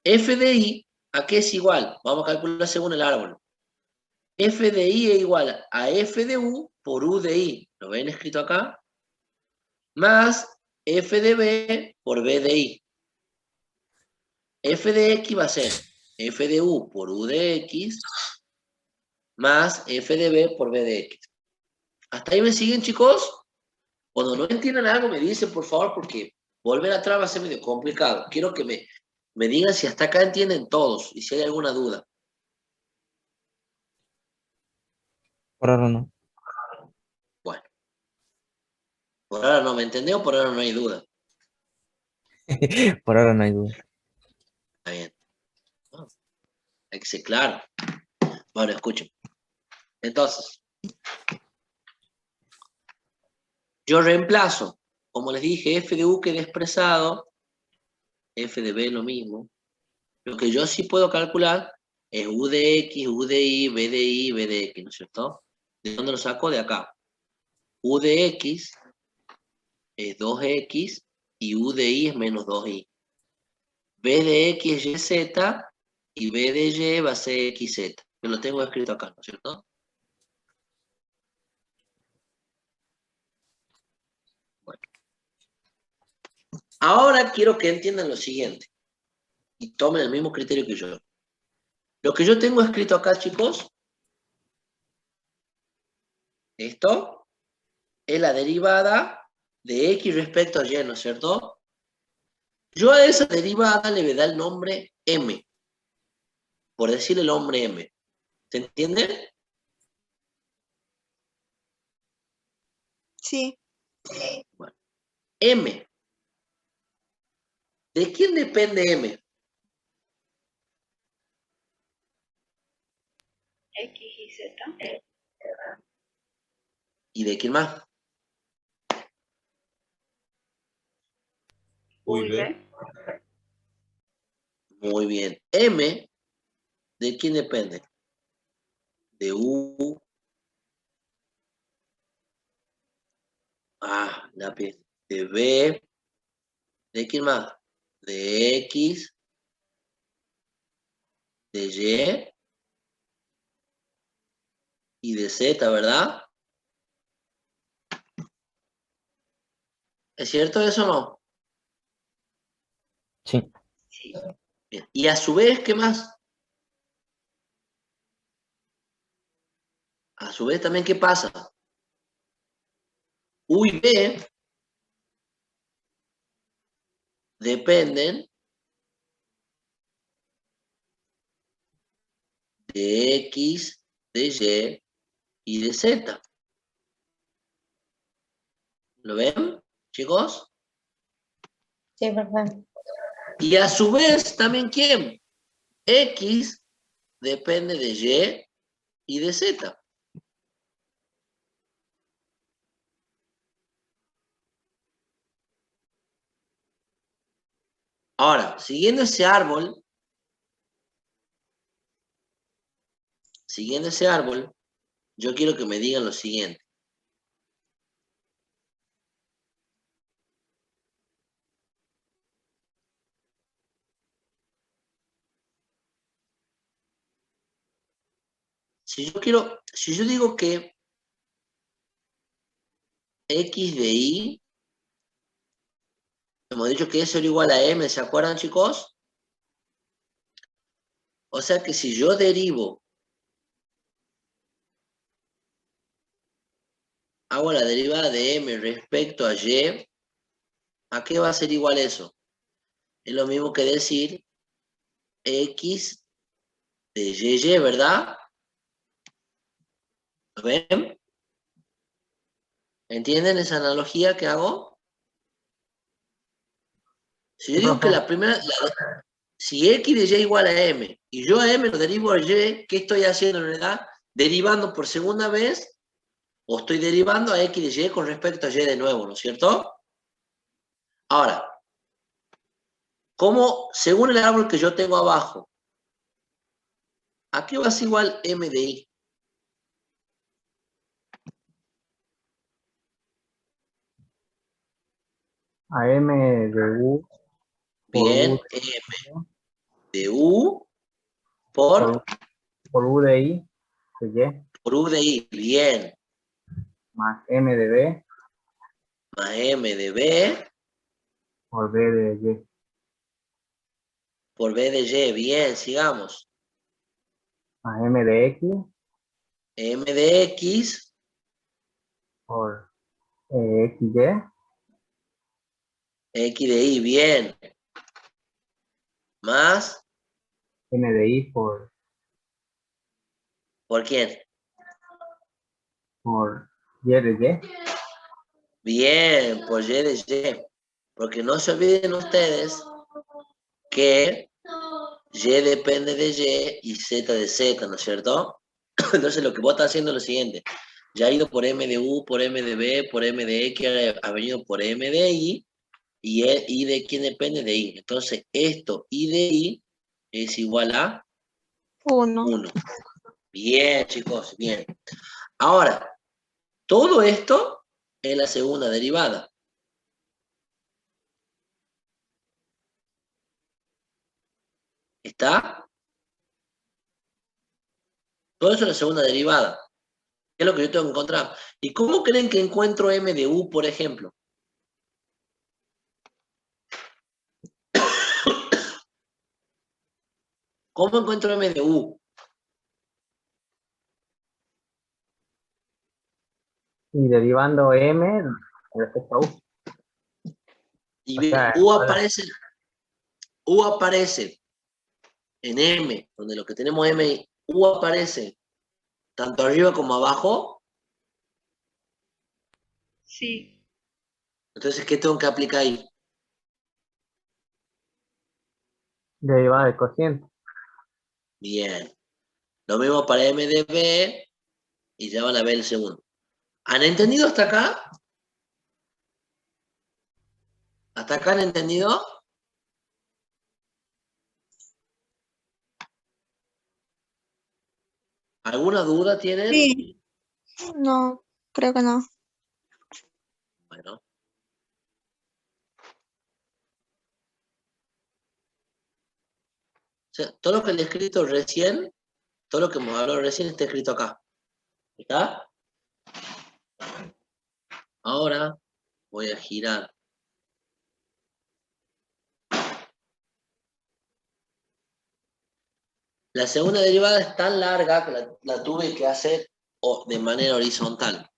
F de y, ¿a qué es igual? Vamos a calcular según el árbol. F de y es igual a f de u por u de y. ¿Lo ven escrito acá? Más f de b por b de y. F de x va a ser f de u por u de x más f de b por b de x. ¿Hasta ahí me siguen, chicos? Cuando no entiendan algo me dicen, por favor, porque volver atrás va a ser medio complicado. Quiero que me digan si hasta acá entienden todos y si hay alguna duda. Por ahora no. Bueno. Por ahora no me entendió, por ahora no hay duda. Por ahora no hay duda. Está bien. No, hay que ser claro. Bueno, escuchen. Entonces, yo reemplazo, como les dije, f de u queda expresado f de b es lo mismo. Lo que yo sí puedo calcular es u de x, u de y, b de y, b de x, ¿no es cierto? ¿De dónde lo saco? De acá. U de x es 2x y u de y es menos 2y. B de x es yz y b de y va a ser xz. Yo lo tengo escrito acá, ¿no es cierto? Bueno. Ahora quiero que entiendan lo siguiente y tomen el mismo criterio que yo. Lo que yo tengo escrito acá, chicos, esto es la derivada de x respecto a y, ¿no es cierto? Yo a esa derivada le voy a dar el nombre m, por decirle el nombre m. ¿Se entiende? Sí. Bueno, m. ¿De quién depende m? X y Z. ¿Y de quién más? U y B. Muy bien. M, ¿de quién depende? De U. Lápiz. De B. ¿De quién más? De X. De Y de Z, ¿verdad? ¿Es cierto eso o no? Sí. Sí. Bien. Y a su vez, ¿qué más? A su vez también, ¿qué pasa? U y B dependen de X, de Y de Z. ¿Lo ven, chicos? Sí, perfecto. Y a su vez, ¿también quién? X depende de Y de Z. Ahora, siguiendo ese árbol, yo quiero que me digan lo siguiente. Si yo digo que X de Y, hemos dicho que eso era igual a M, ¿se acuerdan, chicos? O sea que si yo derivo, hago la derivada de M respecto a Y, ¿a qué va a ser igual eso? Es lo mismo que decir X de Y, ¿verdad? ¿Lo ven? ¿Entienden esa analogía que hago? Si yo Sí, digo que profe. la primera, si X de Y igual a M, y yo a M lo derivo a Y, ¿qué estoy haciendo en realidad? Derivando por segunda vez, o estoy derivando a X de Y con respecto a Y de nuevo, ¿no es cierto? Ahora, ¿cómo, según el árbol que yo tengo abajo, a qué va a ser igual M de Y? A M de U por Bien, U M de U por, por U de I de Y por U de Y, bien, más M de B más M de B por B de Y por B de Y, bien, sigamos. más M de X M de X por XY X de Y, bien, más, M de I por ¿por quién? Y de Y. Bien, por Y de Y. Porque no se olviden ustedes que Y depende de Y Z de Z, ¿no es cierto? Entonces lo que vos estás haciendo es lo siguiente. Ya ha ido por M de U, por M de B, por M de X, ha venido por M de Y, ¿Y de quién depende? De I. Entonces, esto I de I es igual a 1. 1. Bien, chicos, bien. Ahora, todo esto es la segunda derivada. ¿Está? Todo eso es la segunda derivada. ¿Qué es lo que yo tengo que encontrar? ¿Y cómo creen que encuentro M de U, por ejemplo? ¿Cómo encuentro M de U? Y derivando M respecto a U. Y O bien, sea, U aparece en M, donde lo que tenemos M, U aparece tanto arriba como abajo. Sí. Entonces, ¿qué tengo que aplicar ahí? derivada del cociente. Bien. Lo mismo para M de B y ya van a ver el segundo. ¿Han entendido hasta acá? ¿Hasta acá han entendido? ¿Alguna duda tienen? Sí. No, creo que no. Bueno. O sea, todo lo que le he escrito recién, todo lo que hemos hablado recién está escrito acá. ¿Está? Ahora voy a girar. La segunda derivada es tan larga que la tuve que hacer de manera horizontal.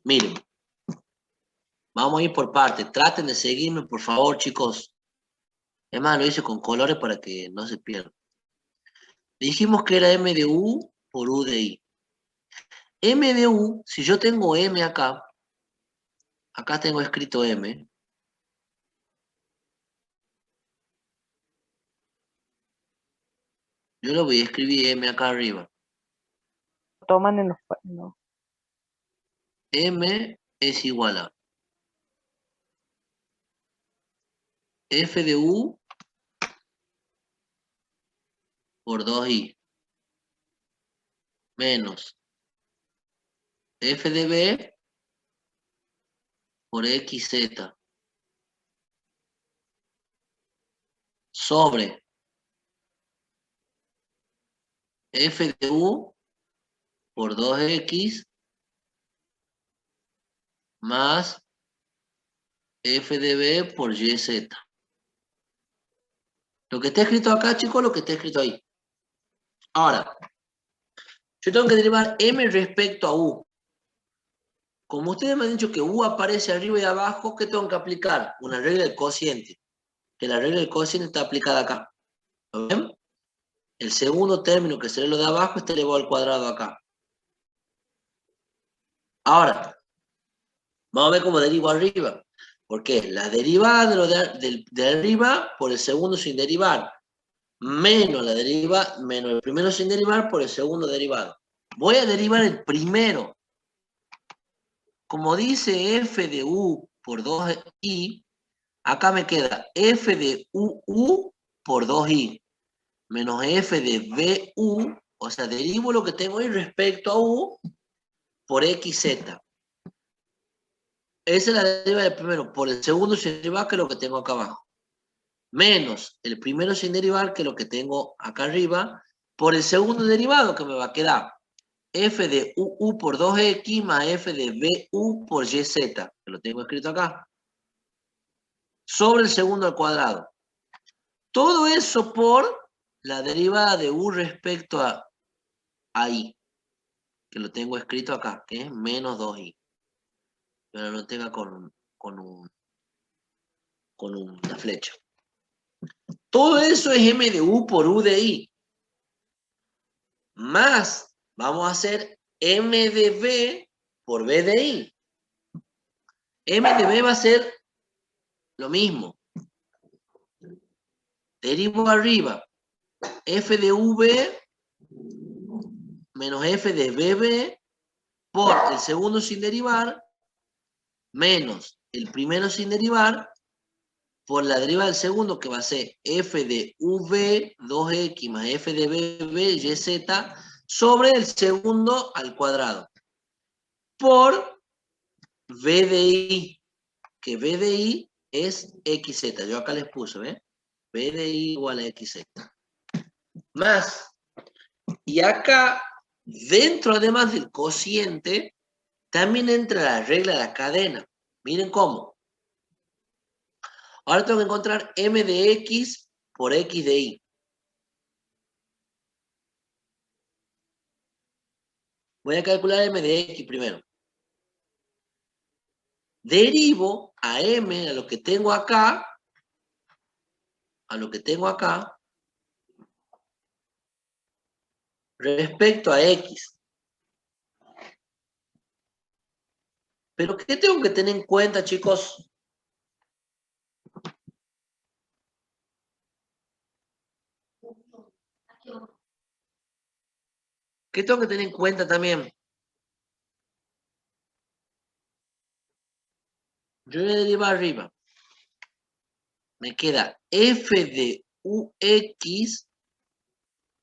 Miren, vamos a ir por partes. Traten de seguirme, por favor, chicos. Es más, lo hice con colores para que no se pierdan. Dijimos que era M de U por U de I. M de U, si yo tengo M acá tengo escrito M. Yo lo voy a escribir M acá arriba. Toman en los... No. M es igual a F de U por 2I menos F de B por XZ sobre F de U por 2X más F de B por YZ. Lo que está escrito acá, chicos, lo que está escrito ahí. Ahora, yo tengo que derivar M respecto a U. Como ustedes me han dicho que U aparece arriba y abajo, ¿qué tengo que aplicar? Una regla del cociente. Que la regla del cociente está aplicada acá. ¿Lo ven? El segundo término, que será lo de abajo, está elevado al cuadrado acá. Ahora, vamos a ver cómo derivo arriba. ¿Por qué? La derivada de lo de arriba por el segundo sin derivar. Menos el primero sin derivar por el segundo derivado. Voy a derivar el primero. Como dice F de U por 2I, acá me queda F de UU por 2I menos F de BU, o sea, derivo lo que tengo ahí respecto a U por XZ. Esa es la deriva del primero, por el segundo sin derivar, que es lo que tengo acá abajo. Menos el primero sin derivar, que es lo que tengo acá arriba, por el segundo derivado, que me va a quedar F de UU por 2X más F de BU por YZ, que lo tengo escrito acá, sobre el segundo al cuadrado. Todo eso por la derivada de U respecto a I, que lo tengo escrito acá, que es menos 2I. Pero lo tenga con una flecha. Todo eso es M de U por U de I. Más, vamos a hacer M de B por B de I. M de B va a ser lo mismo. Derivo arriba. F de V menos F de BB por el segundo sin derivar menos el primero sin derivar por la derivada del segundo, que va a ser f de v 2x más f de bb yz sobre el segundo al cuadrado por v de i, que v de i es xz. Yo acá les puse, ¿ves? V de i igual a xz. Más, y acá, dentro además del cociente, también entra la regla de la cadena. Miren cómo. Ahora tengo que encontrar m de x por x de y. Voy a calcular m de x primero. Derivo a m, a lo que tengo acá, respecto a x. Pero ¿qué tengo que tener en cuenta, chicos? ¿Qué tengo que tener en cuenta también? Yo voy a derivar arriba. Me queda f de ux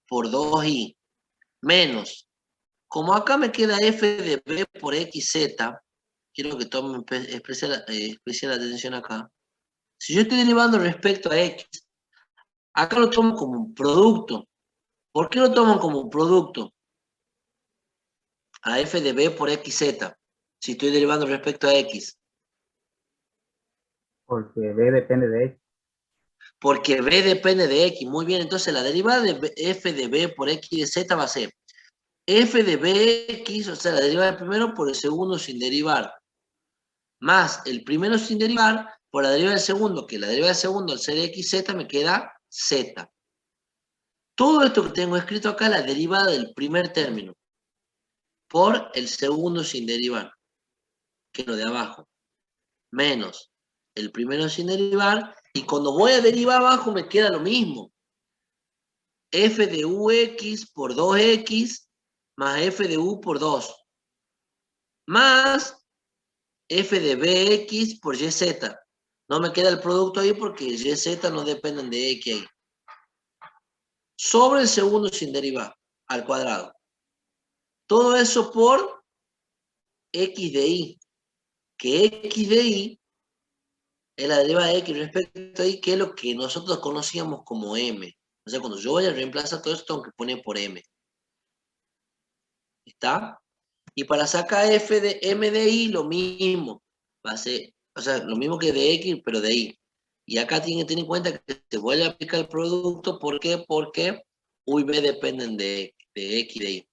por 2i menos. Como acá me queda f de b por xz, quiero que tomen especial atención acá. Si yo estoy derivando respecto a x, acá lo tomo como un producto. ¿Por qué lo tomo como un producto? A f de b por xz, si estoy derivando respecto a x. Porque B depende de X. Porque b depende de x. Muy bien, entonces la derivada de f de b por x de z va a ser f de bx, o sea, la derivada del primero por el segundo sin derivar, más el primero sin derivar por la derivada del segundo, que la derivada del segundo al ser xz me queda z. Todo esto que tengo escrito acá es la derivada del primer término por el segundo sin derivar, que es lo de abajo, menos el primero sin derivar, y cuando voy a derivar abajo me queda lo mismo. F de ux por 2x más f de u por 2, más f de bx por yz. No me queda el producto ahí porque yz no dependen de x ahí. Sobre el segundo sin derivar, al cuadrado. Todo eso por x de y, que x de y es la derivada de x respecto a y, que es lo que nosotros conocíamos como m. O sea, cuando yo voy a reemplazar todo esto, tengo que poner por m. ¿Está? Y para sacar f de m de y, lo mismo. Va a ser, o sea, lo mismo que de x, pero de y. Y acá tienen que tener en cuenta que se vuelve a aplicar el producto. ¿Por qué? Porque u y b dependen de x y de y.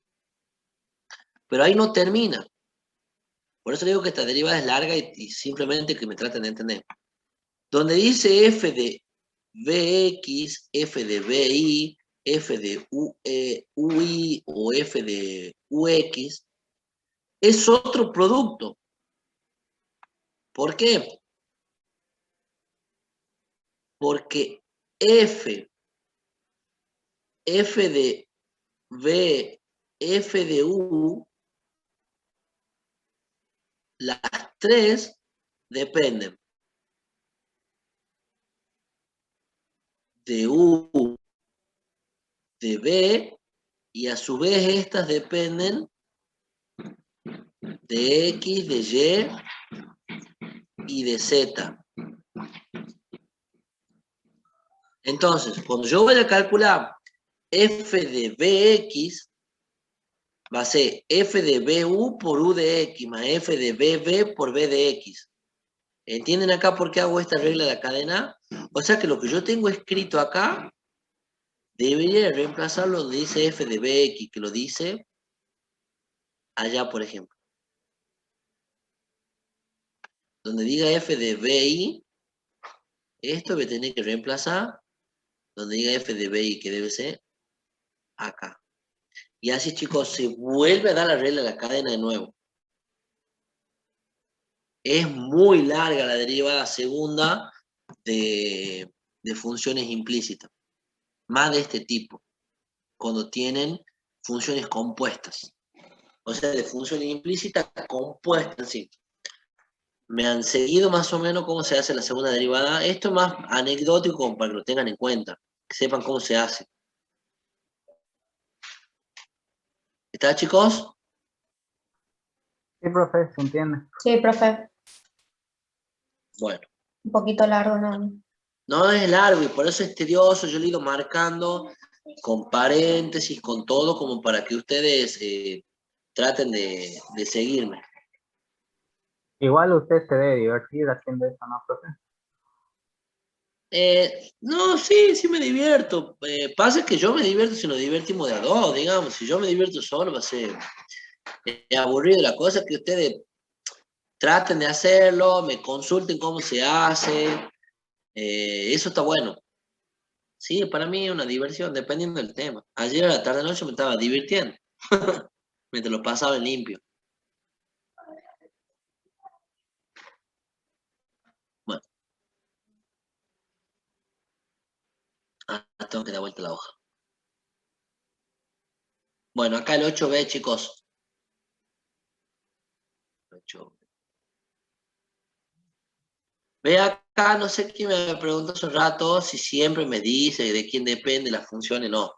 Pero ahí no termina. Por eso digo que esta derivada es larga y simplemente que me traten de entender. Donde dice f de bx, f de bi, f de ui o f de ux, es otro producto. ¿Por qué? Porque f de b, f de u, las tres dependen de u, de b, y a su vez estas dependen de x, de y de z. Entonces, cuando yo voy a calcular f de bx, va a ser f de bu por u de x más f de bb por b de x. ¿Entienden acá por qué hago esta regla de la cadena? O sea que lo que yo tengo escrito acá, debería reemplazarlo donde dice f de bx, que lo dice allá, por ejemplo. Donde diga f de bi, esto voy a tener que reemplazar donde diga f de bi, que debe ser acá. Y así, chicos, se vuelve a dar la regla de la cadena de nuevo. Es muy larga la derivada segunda de funciones implícitas. Más de este tipo. Cuando tienen funciones compuestas. O sea, de funciones implícitas compuestas, sí. me han seguido más o menos cómo se hace la segunda derivada. Esto es más anecdótico como para que lo tengan en cuenta, que sepan cómo se hace. ¿Está, chicos? Sí, profe, se entiende. Sí, profe, Bueno. un poquito largo, ¿no? No es largo y por eso es tedioso. Yo lo he ido marcando con paréntesis, con todo, como para que ustedes traten de seguirme. Igual usted se debe divertir haciendo eso, ¿no, profe? No, sí me divierto. Pasa que yo me divierto si nos divertimos de a dos, digamos. Si yo me divierto solo, va a ser aburrido. La cosa es que ustedes traten de hacerlo, me consulten cómo se hace. Eso está bueno. Sí, para mí es una diversión, dependiendo del tema. Ayer a la tarde-noche me estaba divirtiendo. Mientras lo pasaba en limpio. Bueno, tengo que dar vuelta la hoja. Bueno, acá el 8B, chicos. 8B. Ve acá, no sé quién me preguntó hace un rato si siempre me dice de quién depende las funciones, no.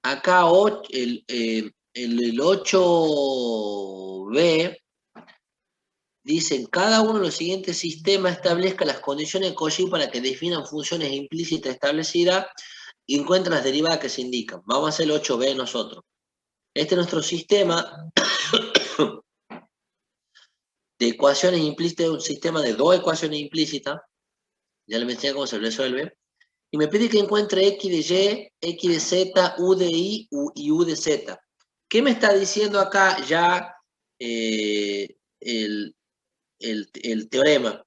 Acá el 8B dice, en cada uno de los siguientes sistemas establezca las condiciones de Cauchy para que definan funciones implícitas establecidas y encuentren las derivadas que se indican. Vamos a hacer el 8B nosotros. Este es nuestro sistema de ecuaciones implícitas, un sistema de dos ecuaciones implícitas. Ya les mencioné cómo se resuelve. Y me pide que encuentre x de y, x de z, u de y u de z. ¿Qué me está diciendo acá ya el teorema?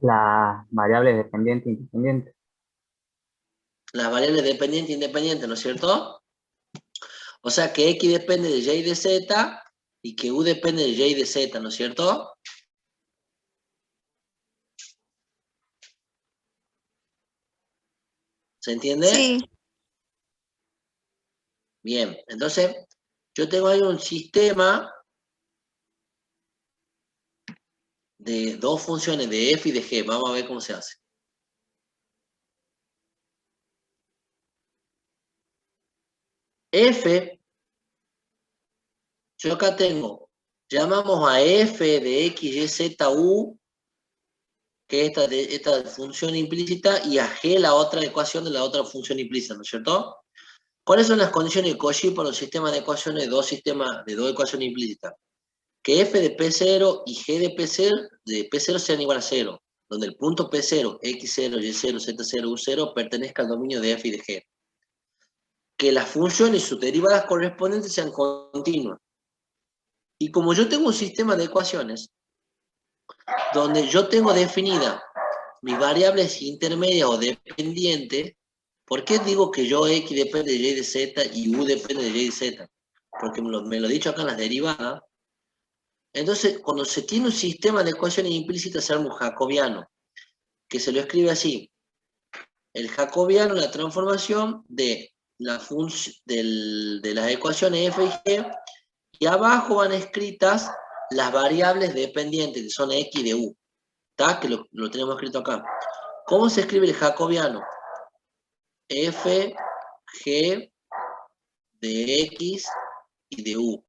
Las variables dependientes e independientes. Las variables dependientes e independientes, ¿no es cierto? O sea que x depende de y de z y que u depende de y de z, ¿no es cierto? ¿Se entiende? Sí, Bien, entonces yo tengo ahí un sistema de dos funciones de f y de g. Vamos a ver cómo se hace. F, yo acá tengo, llamamos a f de x, y, z, u, que es esta función implícita, y a g la otra ecuación de la otra función implícita, ¿no es cierto? ¿Cuáles son las condiciones de Cauchy para un sistema de ecuaciones de dos ecuaciones implícitas? Que f de P0 y g de P0 sean igual a 0, donde el punto P0, x0, y0, z0, u0 pertenezca al dominio de f y de g. Que las funciones y sus derivadas correspondientes sean continuas. Y como yo tengo un sistema de ecuaciones, donde yo tengo definida mis variables intermedias o dependientes, ¿por qué digo que yo x depende de y de z y u depende de y de z? Porque me lo he dicho acá en las derivadas. Entonces, cuando se tiene un sistema de ecuaciones implícitas, se arma un jacobiano, que se lo escribe así. El jacobiano es la transformación de las ecuaciones f y g, y abajo van escritas las variables dependientes, que son x de u. ¿Está? Que lo tenemos escrito acá. ¿Cómo se escribe el jacobiano? F, G, de X y de U.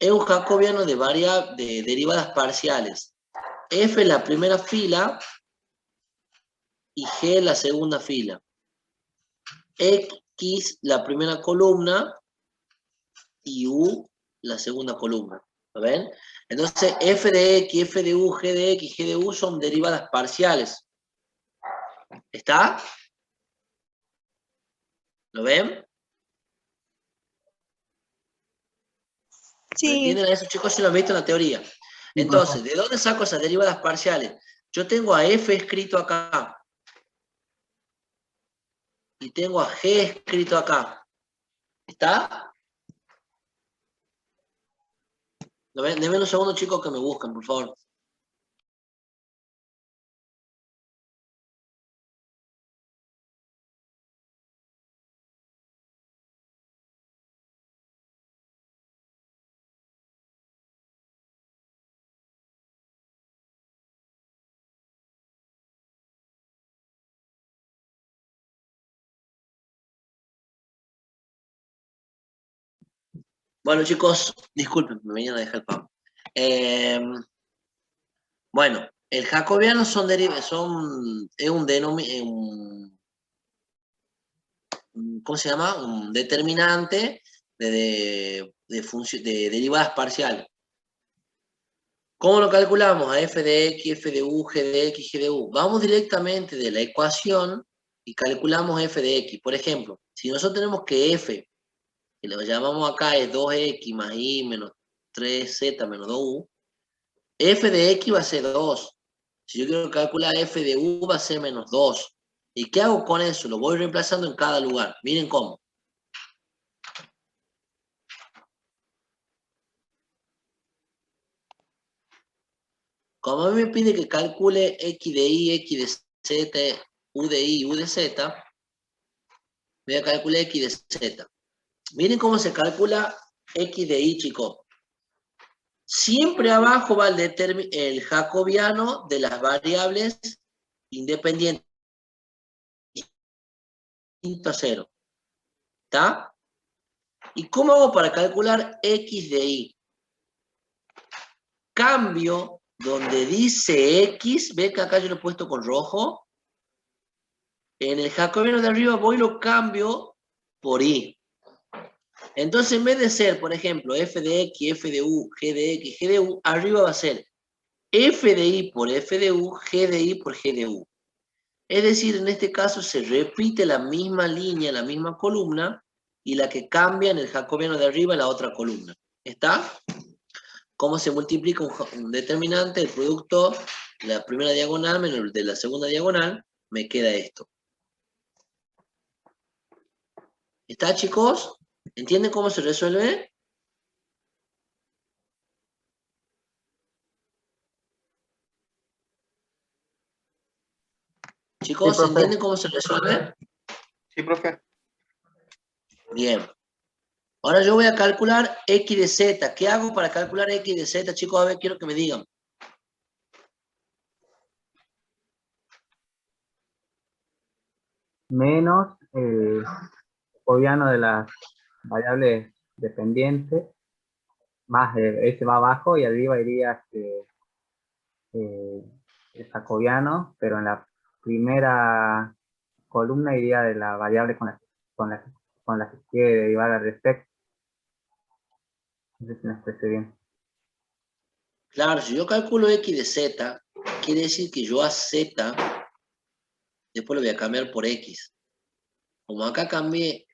Es un jacobiano de derivadas parciales. F en la primera fila y G en la segunda fila. X la primera columna y U la segunda columna. ¿Lo ven? Entonces, F de X, F de U, G de X, G de U son derivadas parciales. ¿Está? ¿Lo ven? ¿Me sí, entienden a eso, chicos? Si lo han visto en la teoría. Entonces, ¿de dónde saco esas derivadas parciales? Yo tengo a F escrito acá. Y tengo a G escrito acá. ¿Está? ¿Lo ven? Denme un segundo, chicos, que me buscan, por favor. Bueno, chicos, disculpen, me vinieron a dejar el pan. Bueno, el jacobiano es un ¿cómo se llama? Un determinante de derivadas parciales. ¿Cómo lo calculamos? A f de x, f de u, g de x, g de u. Vamos directamente de la ecuación y calculamos f de x. Por ejemplo, si nosotros tenemos que f, que lo llamamos acá es 2x más y menos 3z menos 2u, f de x va a ser 2. Si yo quiero calcular f de u va a ser menos 2. ¿Y qué hago con eso? Lo voy reemplazando en cada lugar. Miren cómo. Como a mí me pide que calcule x de y, x de z, u de y, u de z, voy a calcular x de z. Miren cómo se calcula x de y, chicos. Siempre abajo va el jacobiano de las variables independientes a 0. ¿Está? ¿Y cómo hago para calcular x de y? Cambio donde dice x, ve que acá yo lo he puesto con rojo. En el jacobiano de arriba voy y lo cambio por y. Entonces, en vez de ser, por ejemplo, f de x, f de u, g de x, g de u, arriba va a ser f de y por f de u, g de y por g de u. Es decir, en este caso se repite la misma línea, la misma columna, y la que cambia en el jacobiano de arriba es la otra columna. ¿Está? ¿Cómo se multiplica un determinante? El producto de la primera diagonal menos el de la segunda diagonal, me queda esto. ¿Está, chicos? ¿Entienden cómo se resuelve? Chicos, Sí, profe. ¿entienden cómo se resuelve? Sí, profe. Bien. Ahora yo voy a calcular x de z. ¿Qué hago para calcular x de z, chicos? A ver, quiero que me digan. Menos el jacobiano de las variables dependientes, más ese va abajo y arriba iría el jacobiano, pero en la primera columna iría de la variable con la que quiere derivar al respecto. No sé si me expresé bien. Claro, si yo calculo x de z, quiere decir que yo a z, después lo voy a cambiar por x. Como acá cambié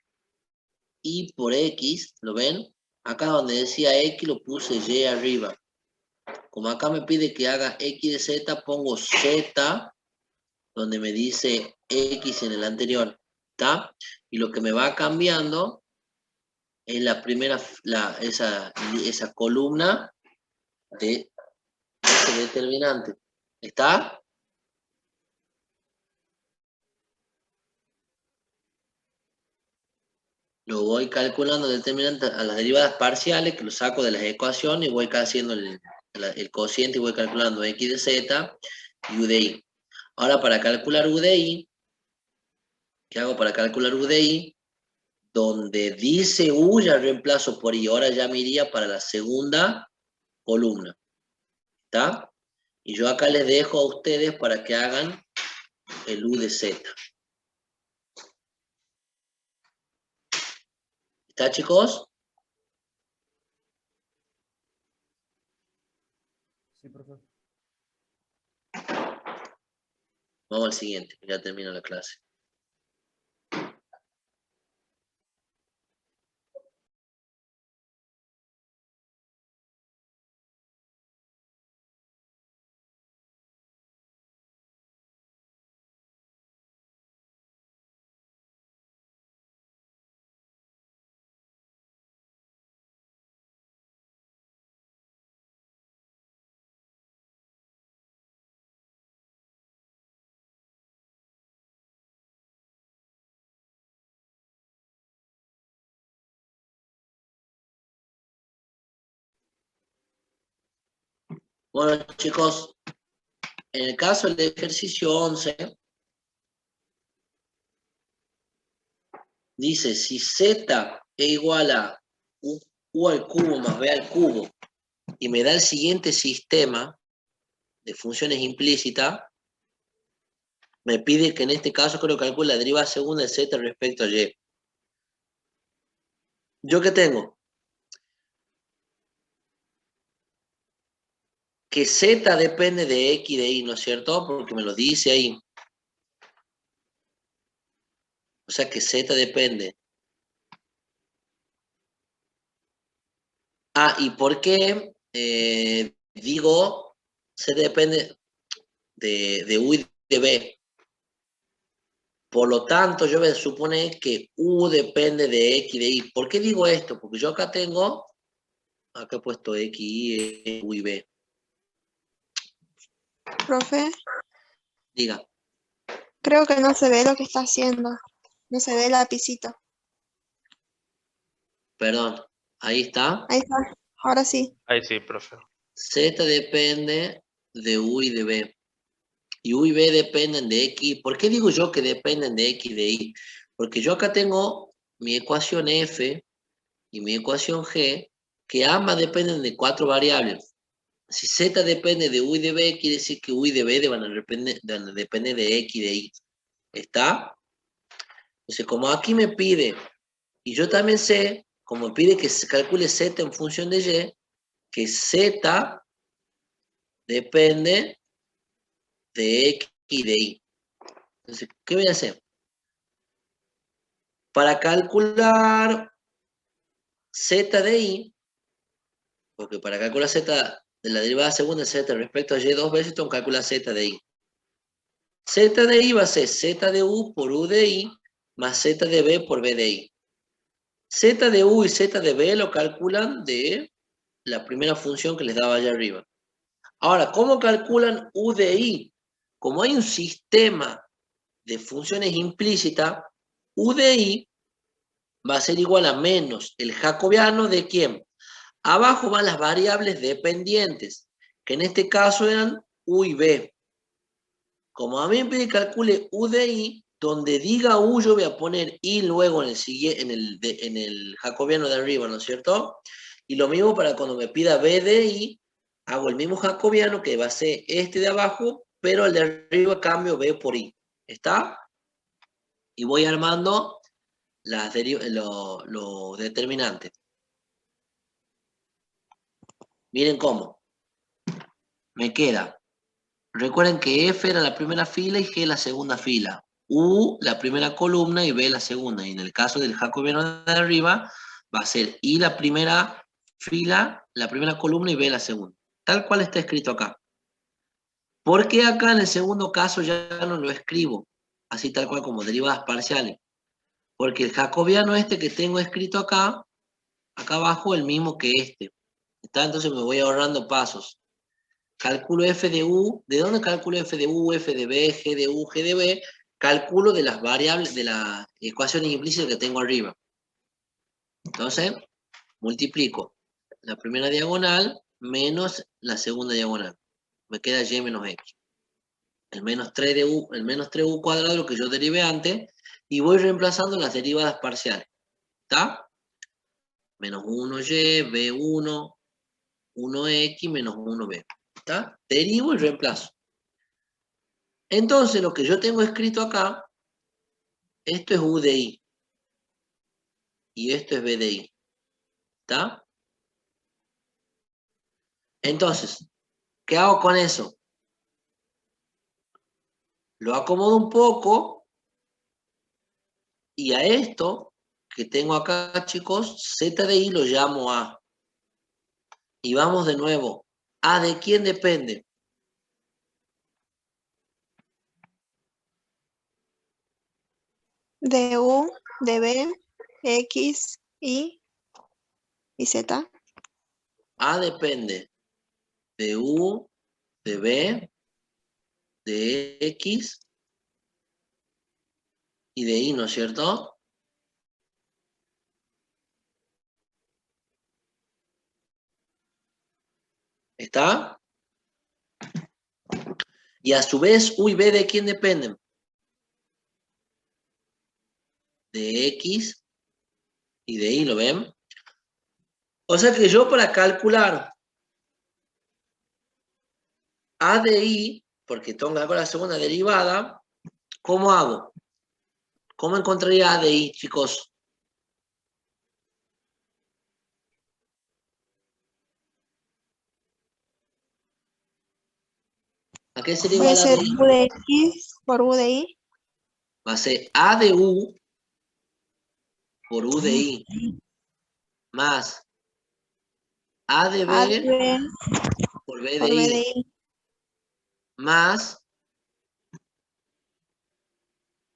y por x, ¿lo ven? Acá donde decía x lo puse y arriba. Como acá me pide que haga x de z, pongo z, donde me dice x en el anterior. ¿Está? Y lo que me va cambiando es la primera, esa columna de ese determinante. ¿Está? Lo voy calculando determinante a las derivadas parciales, que lo saco de las ecuaciones y voy haciendo el cociente y voy calculando x de z y u de y. Ahora para calcular u de y, ¿qué hago para calcular u de y? Donde dice u ya reemplazo por y. Ahora ya me iría para la segunda columna. ¿Está? Y yo acá les dejo a ustedes para que hagan el u de z. ¿Está, chicos? Sí, profe. Vamos al siguiente, que ya termino la clase. Bueno, chicos, en el caso del ejercicio 11, dice si z es igual a U al cubo más B al cubo, y me da el siguiente sistema de funciones implícitas, me pide que en este caso creo que calcule la derivada segunda de Z respecto a Y. ¿Yo qué tengo? Que Z depende de X y de Y, ¿no es cierto? Porque me lo dice ahí. O sea que Z depende. Ah, ¿y por qué digo Z depende de U y de B? Por lo tanto, yo voy a suponer que U depende de X y de Y. ¿Por qué digo esto? Porque yo acá tengo, acá he puesto X, Y, U y B. Profe, Diga, creo que no se ve lo que está haciendo. No se ve el lapicito. perdón, ahí está. Ahí está. Ahora sí. Ahí sí, profe. Z depende de U y de B. Y U y B dependen de X. ¿Por qué digo yo que dependen de X y de Y? Porque yo acá tengo mi ecuación F y mi ecuación G, que ambas dependen de 4 variables. Si Z depende de U y de B, quiere decir que U y de B van a depender de X y de Y. ¿Está? Entonces, como aquí me pide, y yo también sé, como me pide que se calcule Z en función de Y, que Z depende de X y de Y. Entonces, ¿qué voy a hacer? Para calcular Z de Y, porque para calcular Z de la derivada segunda de Z respecto a Y dos veces, tengo que calcular Z de Y. Z de Y va a ser Z de U por U de Y más Z de B por B de Y. Z de U y Z de B lo calculan de la primera función que les daba allá arriba. Ahora, ¿cómo calculan U de Y? Como hay un sistema de funciones implícitas, U de Y va a ser igual a menos el jacobiano de ¿quién? Abajo van las variables dependientes, que en este caso eran U y B. Como a mí me pide que calcule U de I, donde diga U yo voy a poner I luego en el jacobiano de arriba, ¿no es cierto? Y lo mismo para cuando me pida B de I, hago el mismo jacobiano que va a ser este de abajo, pero el de arriba cambio B por I. ¿Está? Y voy armando los determinantes. Miren cómo. Me queda. Recuerden que F era la primera fila y G la segunda fila. U la primera columna y B la segunda. Y en el caso del jacobiano de arriba, va a ser I la primera fila, la primera columna y B la segunda. Tal cual está escrito acá. ¿Por qué acá en el segundo caso ya no lo escribo? Así tal cual como derivadas parciales. Porque el jacobiano este que tengo escrito acá abajo, el mismo que este. ¿Está? Entonces me voy ahorrando pasos. Calculo F de U. ¿De dónde calculo F de U, F de B, G de U, G de B? Calculo de las variables, de las ecuaciones implícitas que tengo arriba. Entonces, multiplico la primera diagonal menos la segunda diagonal. Me queda Y menos X. El menos 3 de U, el menos 3U cuadrado, lo que yo derivé antes, y voy reemplazando las derivadas parciales. ¿Está? Menos 1Y, B1, 1X, menos 1B. ¿Está? Derivo y reemplazo. Entonces, lo que yo tengo escrito acá, esto es U de I. Y esto es B de I. ¿Está? Entonces, ¿qué hago con eso? Lo acomodo un poco. Y a esto que tengo acá, chicos, Z de I lo llamo A. Y vamos de nuevo. ¿A de quién depende? De U, de B, X, Y Z. A depende de U, de B, de X y de Y, ¿no es cierto? ¿Está? Y a su vez, U y B, ¿de quién dependen? De X y de Y, ¿lo ven? O sea que yo para calcular A de I, porque tengo que calcular la segunda derivada, ¿cómo hago? ¿Cómo encontraría A de I, chicos? ¿A qué sería Puede igual A de ser I? U de X por U de Y. Va a ser A de U por U de I más A de A de B B por B de por B de I Y. más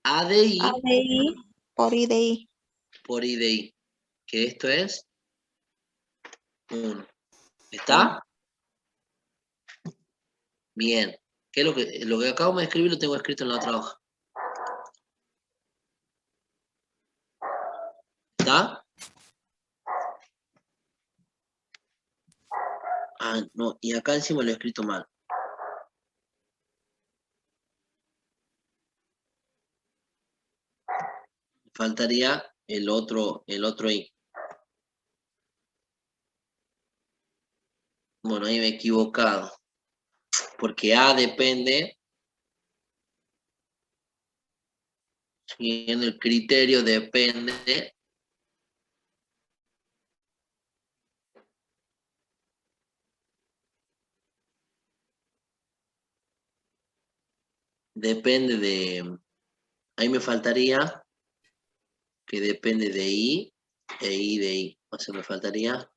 A de A I de Y por I de Y. por I de I. Que esto es 1. Sí. ¿Está? Bien. ¿Qué es lo que acabo de escribir lo tengo escrito en la otra hoja? ¿Está? Ah, no, y acá encima lo he escrito mal. Faltaría el otro I. Bueno, ahí me he equivocado. Porque A depende, siguiendo el criterio depende de, ahí me faltaría que depende de I e I de I. O sea, me faltaría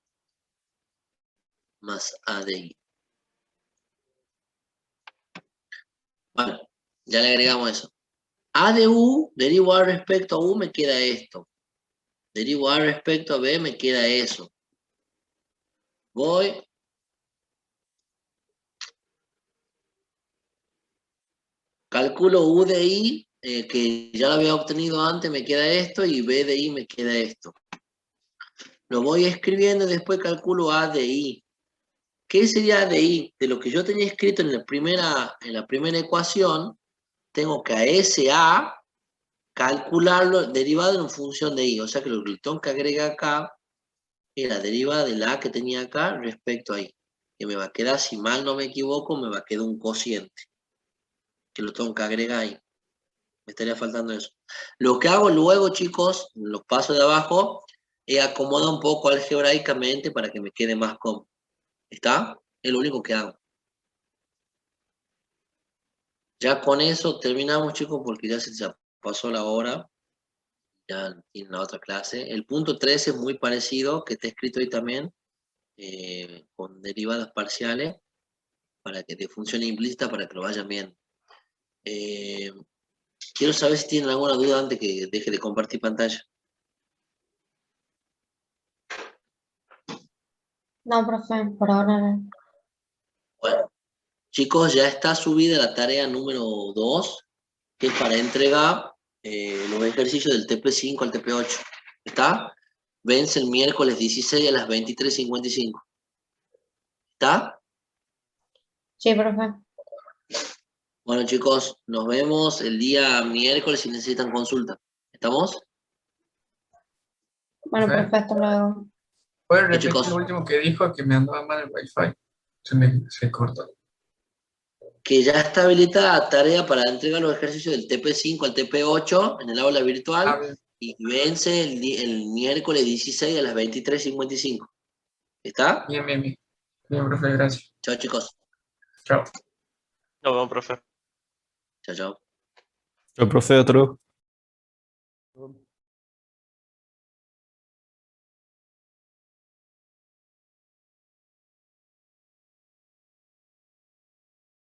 más A de I. Bueno, ya le agregamos eso. A de U, derivo A respecto a U, me queda esto. Derivo A respecto a B, me queda eso. Voy. Calculo U de I, que ya lo había obtenido antes, me queda esto, y B de I me queda esto. Lo voy escribiendo y después calculo A de I. ¿Qué sería A de I? De lo que yo tenía escrito en la primera ecuación, tengo que a ese A calcularlo derivado en función de I. O sea que lo que tengo que agregar acá es la derivada de la A que tenía acá respecto a I. Que me va a quedar, si mal no me equivoco, me va a quedar un cociente. Que lo tengo que agregar ahí. Me estaría faltando eso. Lo que hago luego, chicos, los pasos de abajo, es acomodar un poco algebraicamente para que me quede más cómodo. ¿Está? Es lo único que hago. Ya con eso terminamos, chicos, porque ya se pasó la hora. Ya tienen la otra clase. El punto 13 es muy parecido, que está escrito ahí también, con derivadas parciales, para que te funcione implícita, para que lo vayan viendo. Quiero saber si tienen alguna duda antes que deje de compartir pantalla. No, profe, por ahora no. Bueno, chicos, ya está subida la tarea número 2, que es para entregar los ejercicios del TP5 al TP8. ¿Está? Vence el miércoles 16 a las 23:55. ¿Está? Sí, profe. Bueno, chicos, nos vemos el día miércoles si necesitan consulta. ¿Estamos? Bueno, Profe, profe, hasta luego. ¿puede Sí, repetir chicos. lo último que dijo? Que me andaba mal el wifi. Se cortó. Que ya está habilitada la tarea para entregar los ejercicios del TP5 al TP8 en el aula virtual Bien, y vence el miércoles 16 a las 23:55. ¿Está? bien, bien, bien. Bien, profe, gracias. Chao, chicos. Chao. Nos vemos, profe. Chao, chao. El profe otro.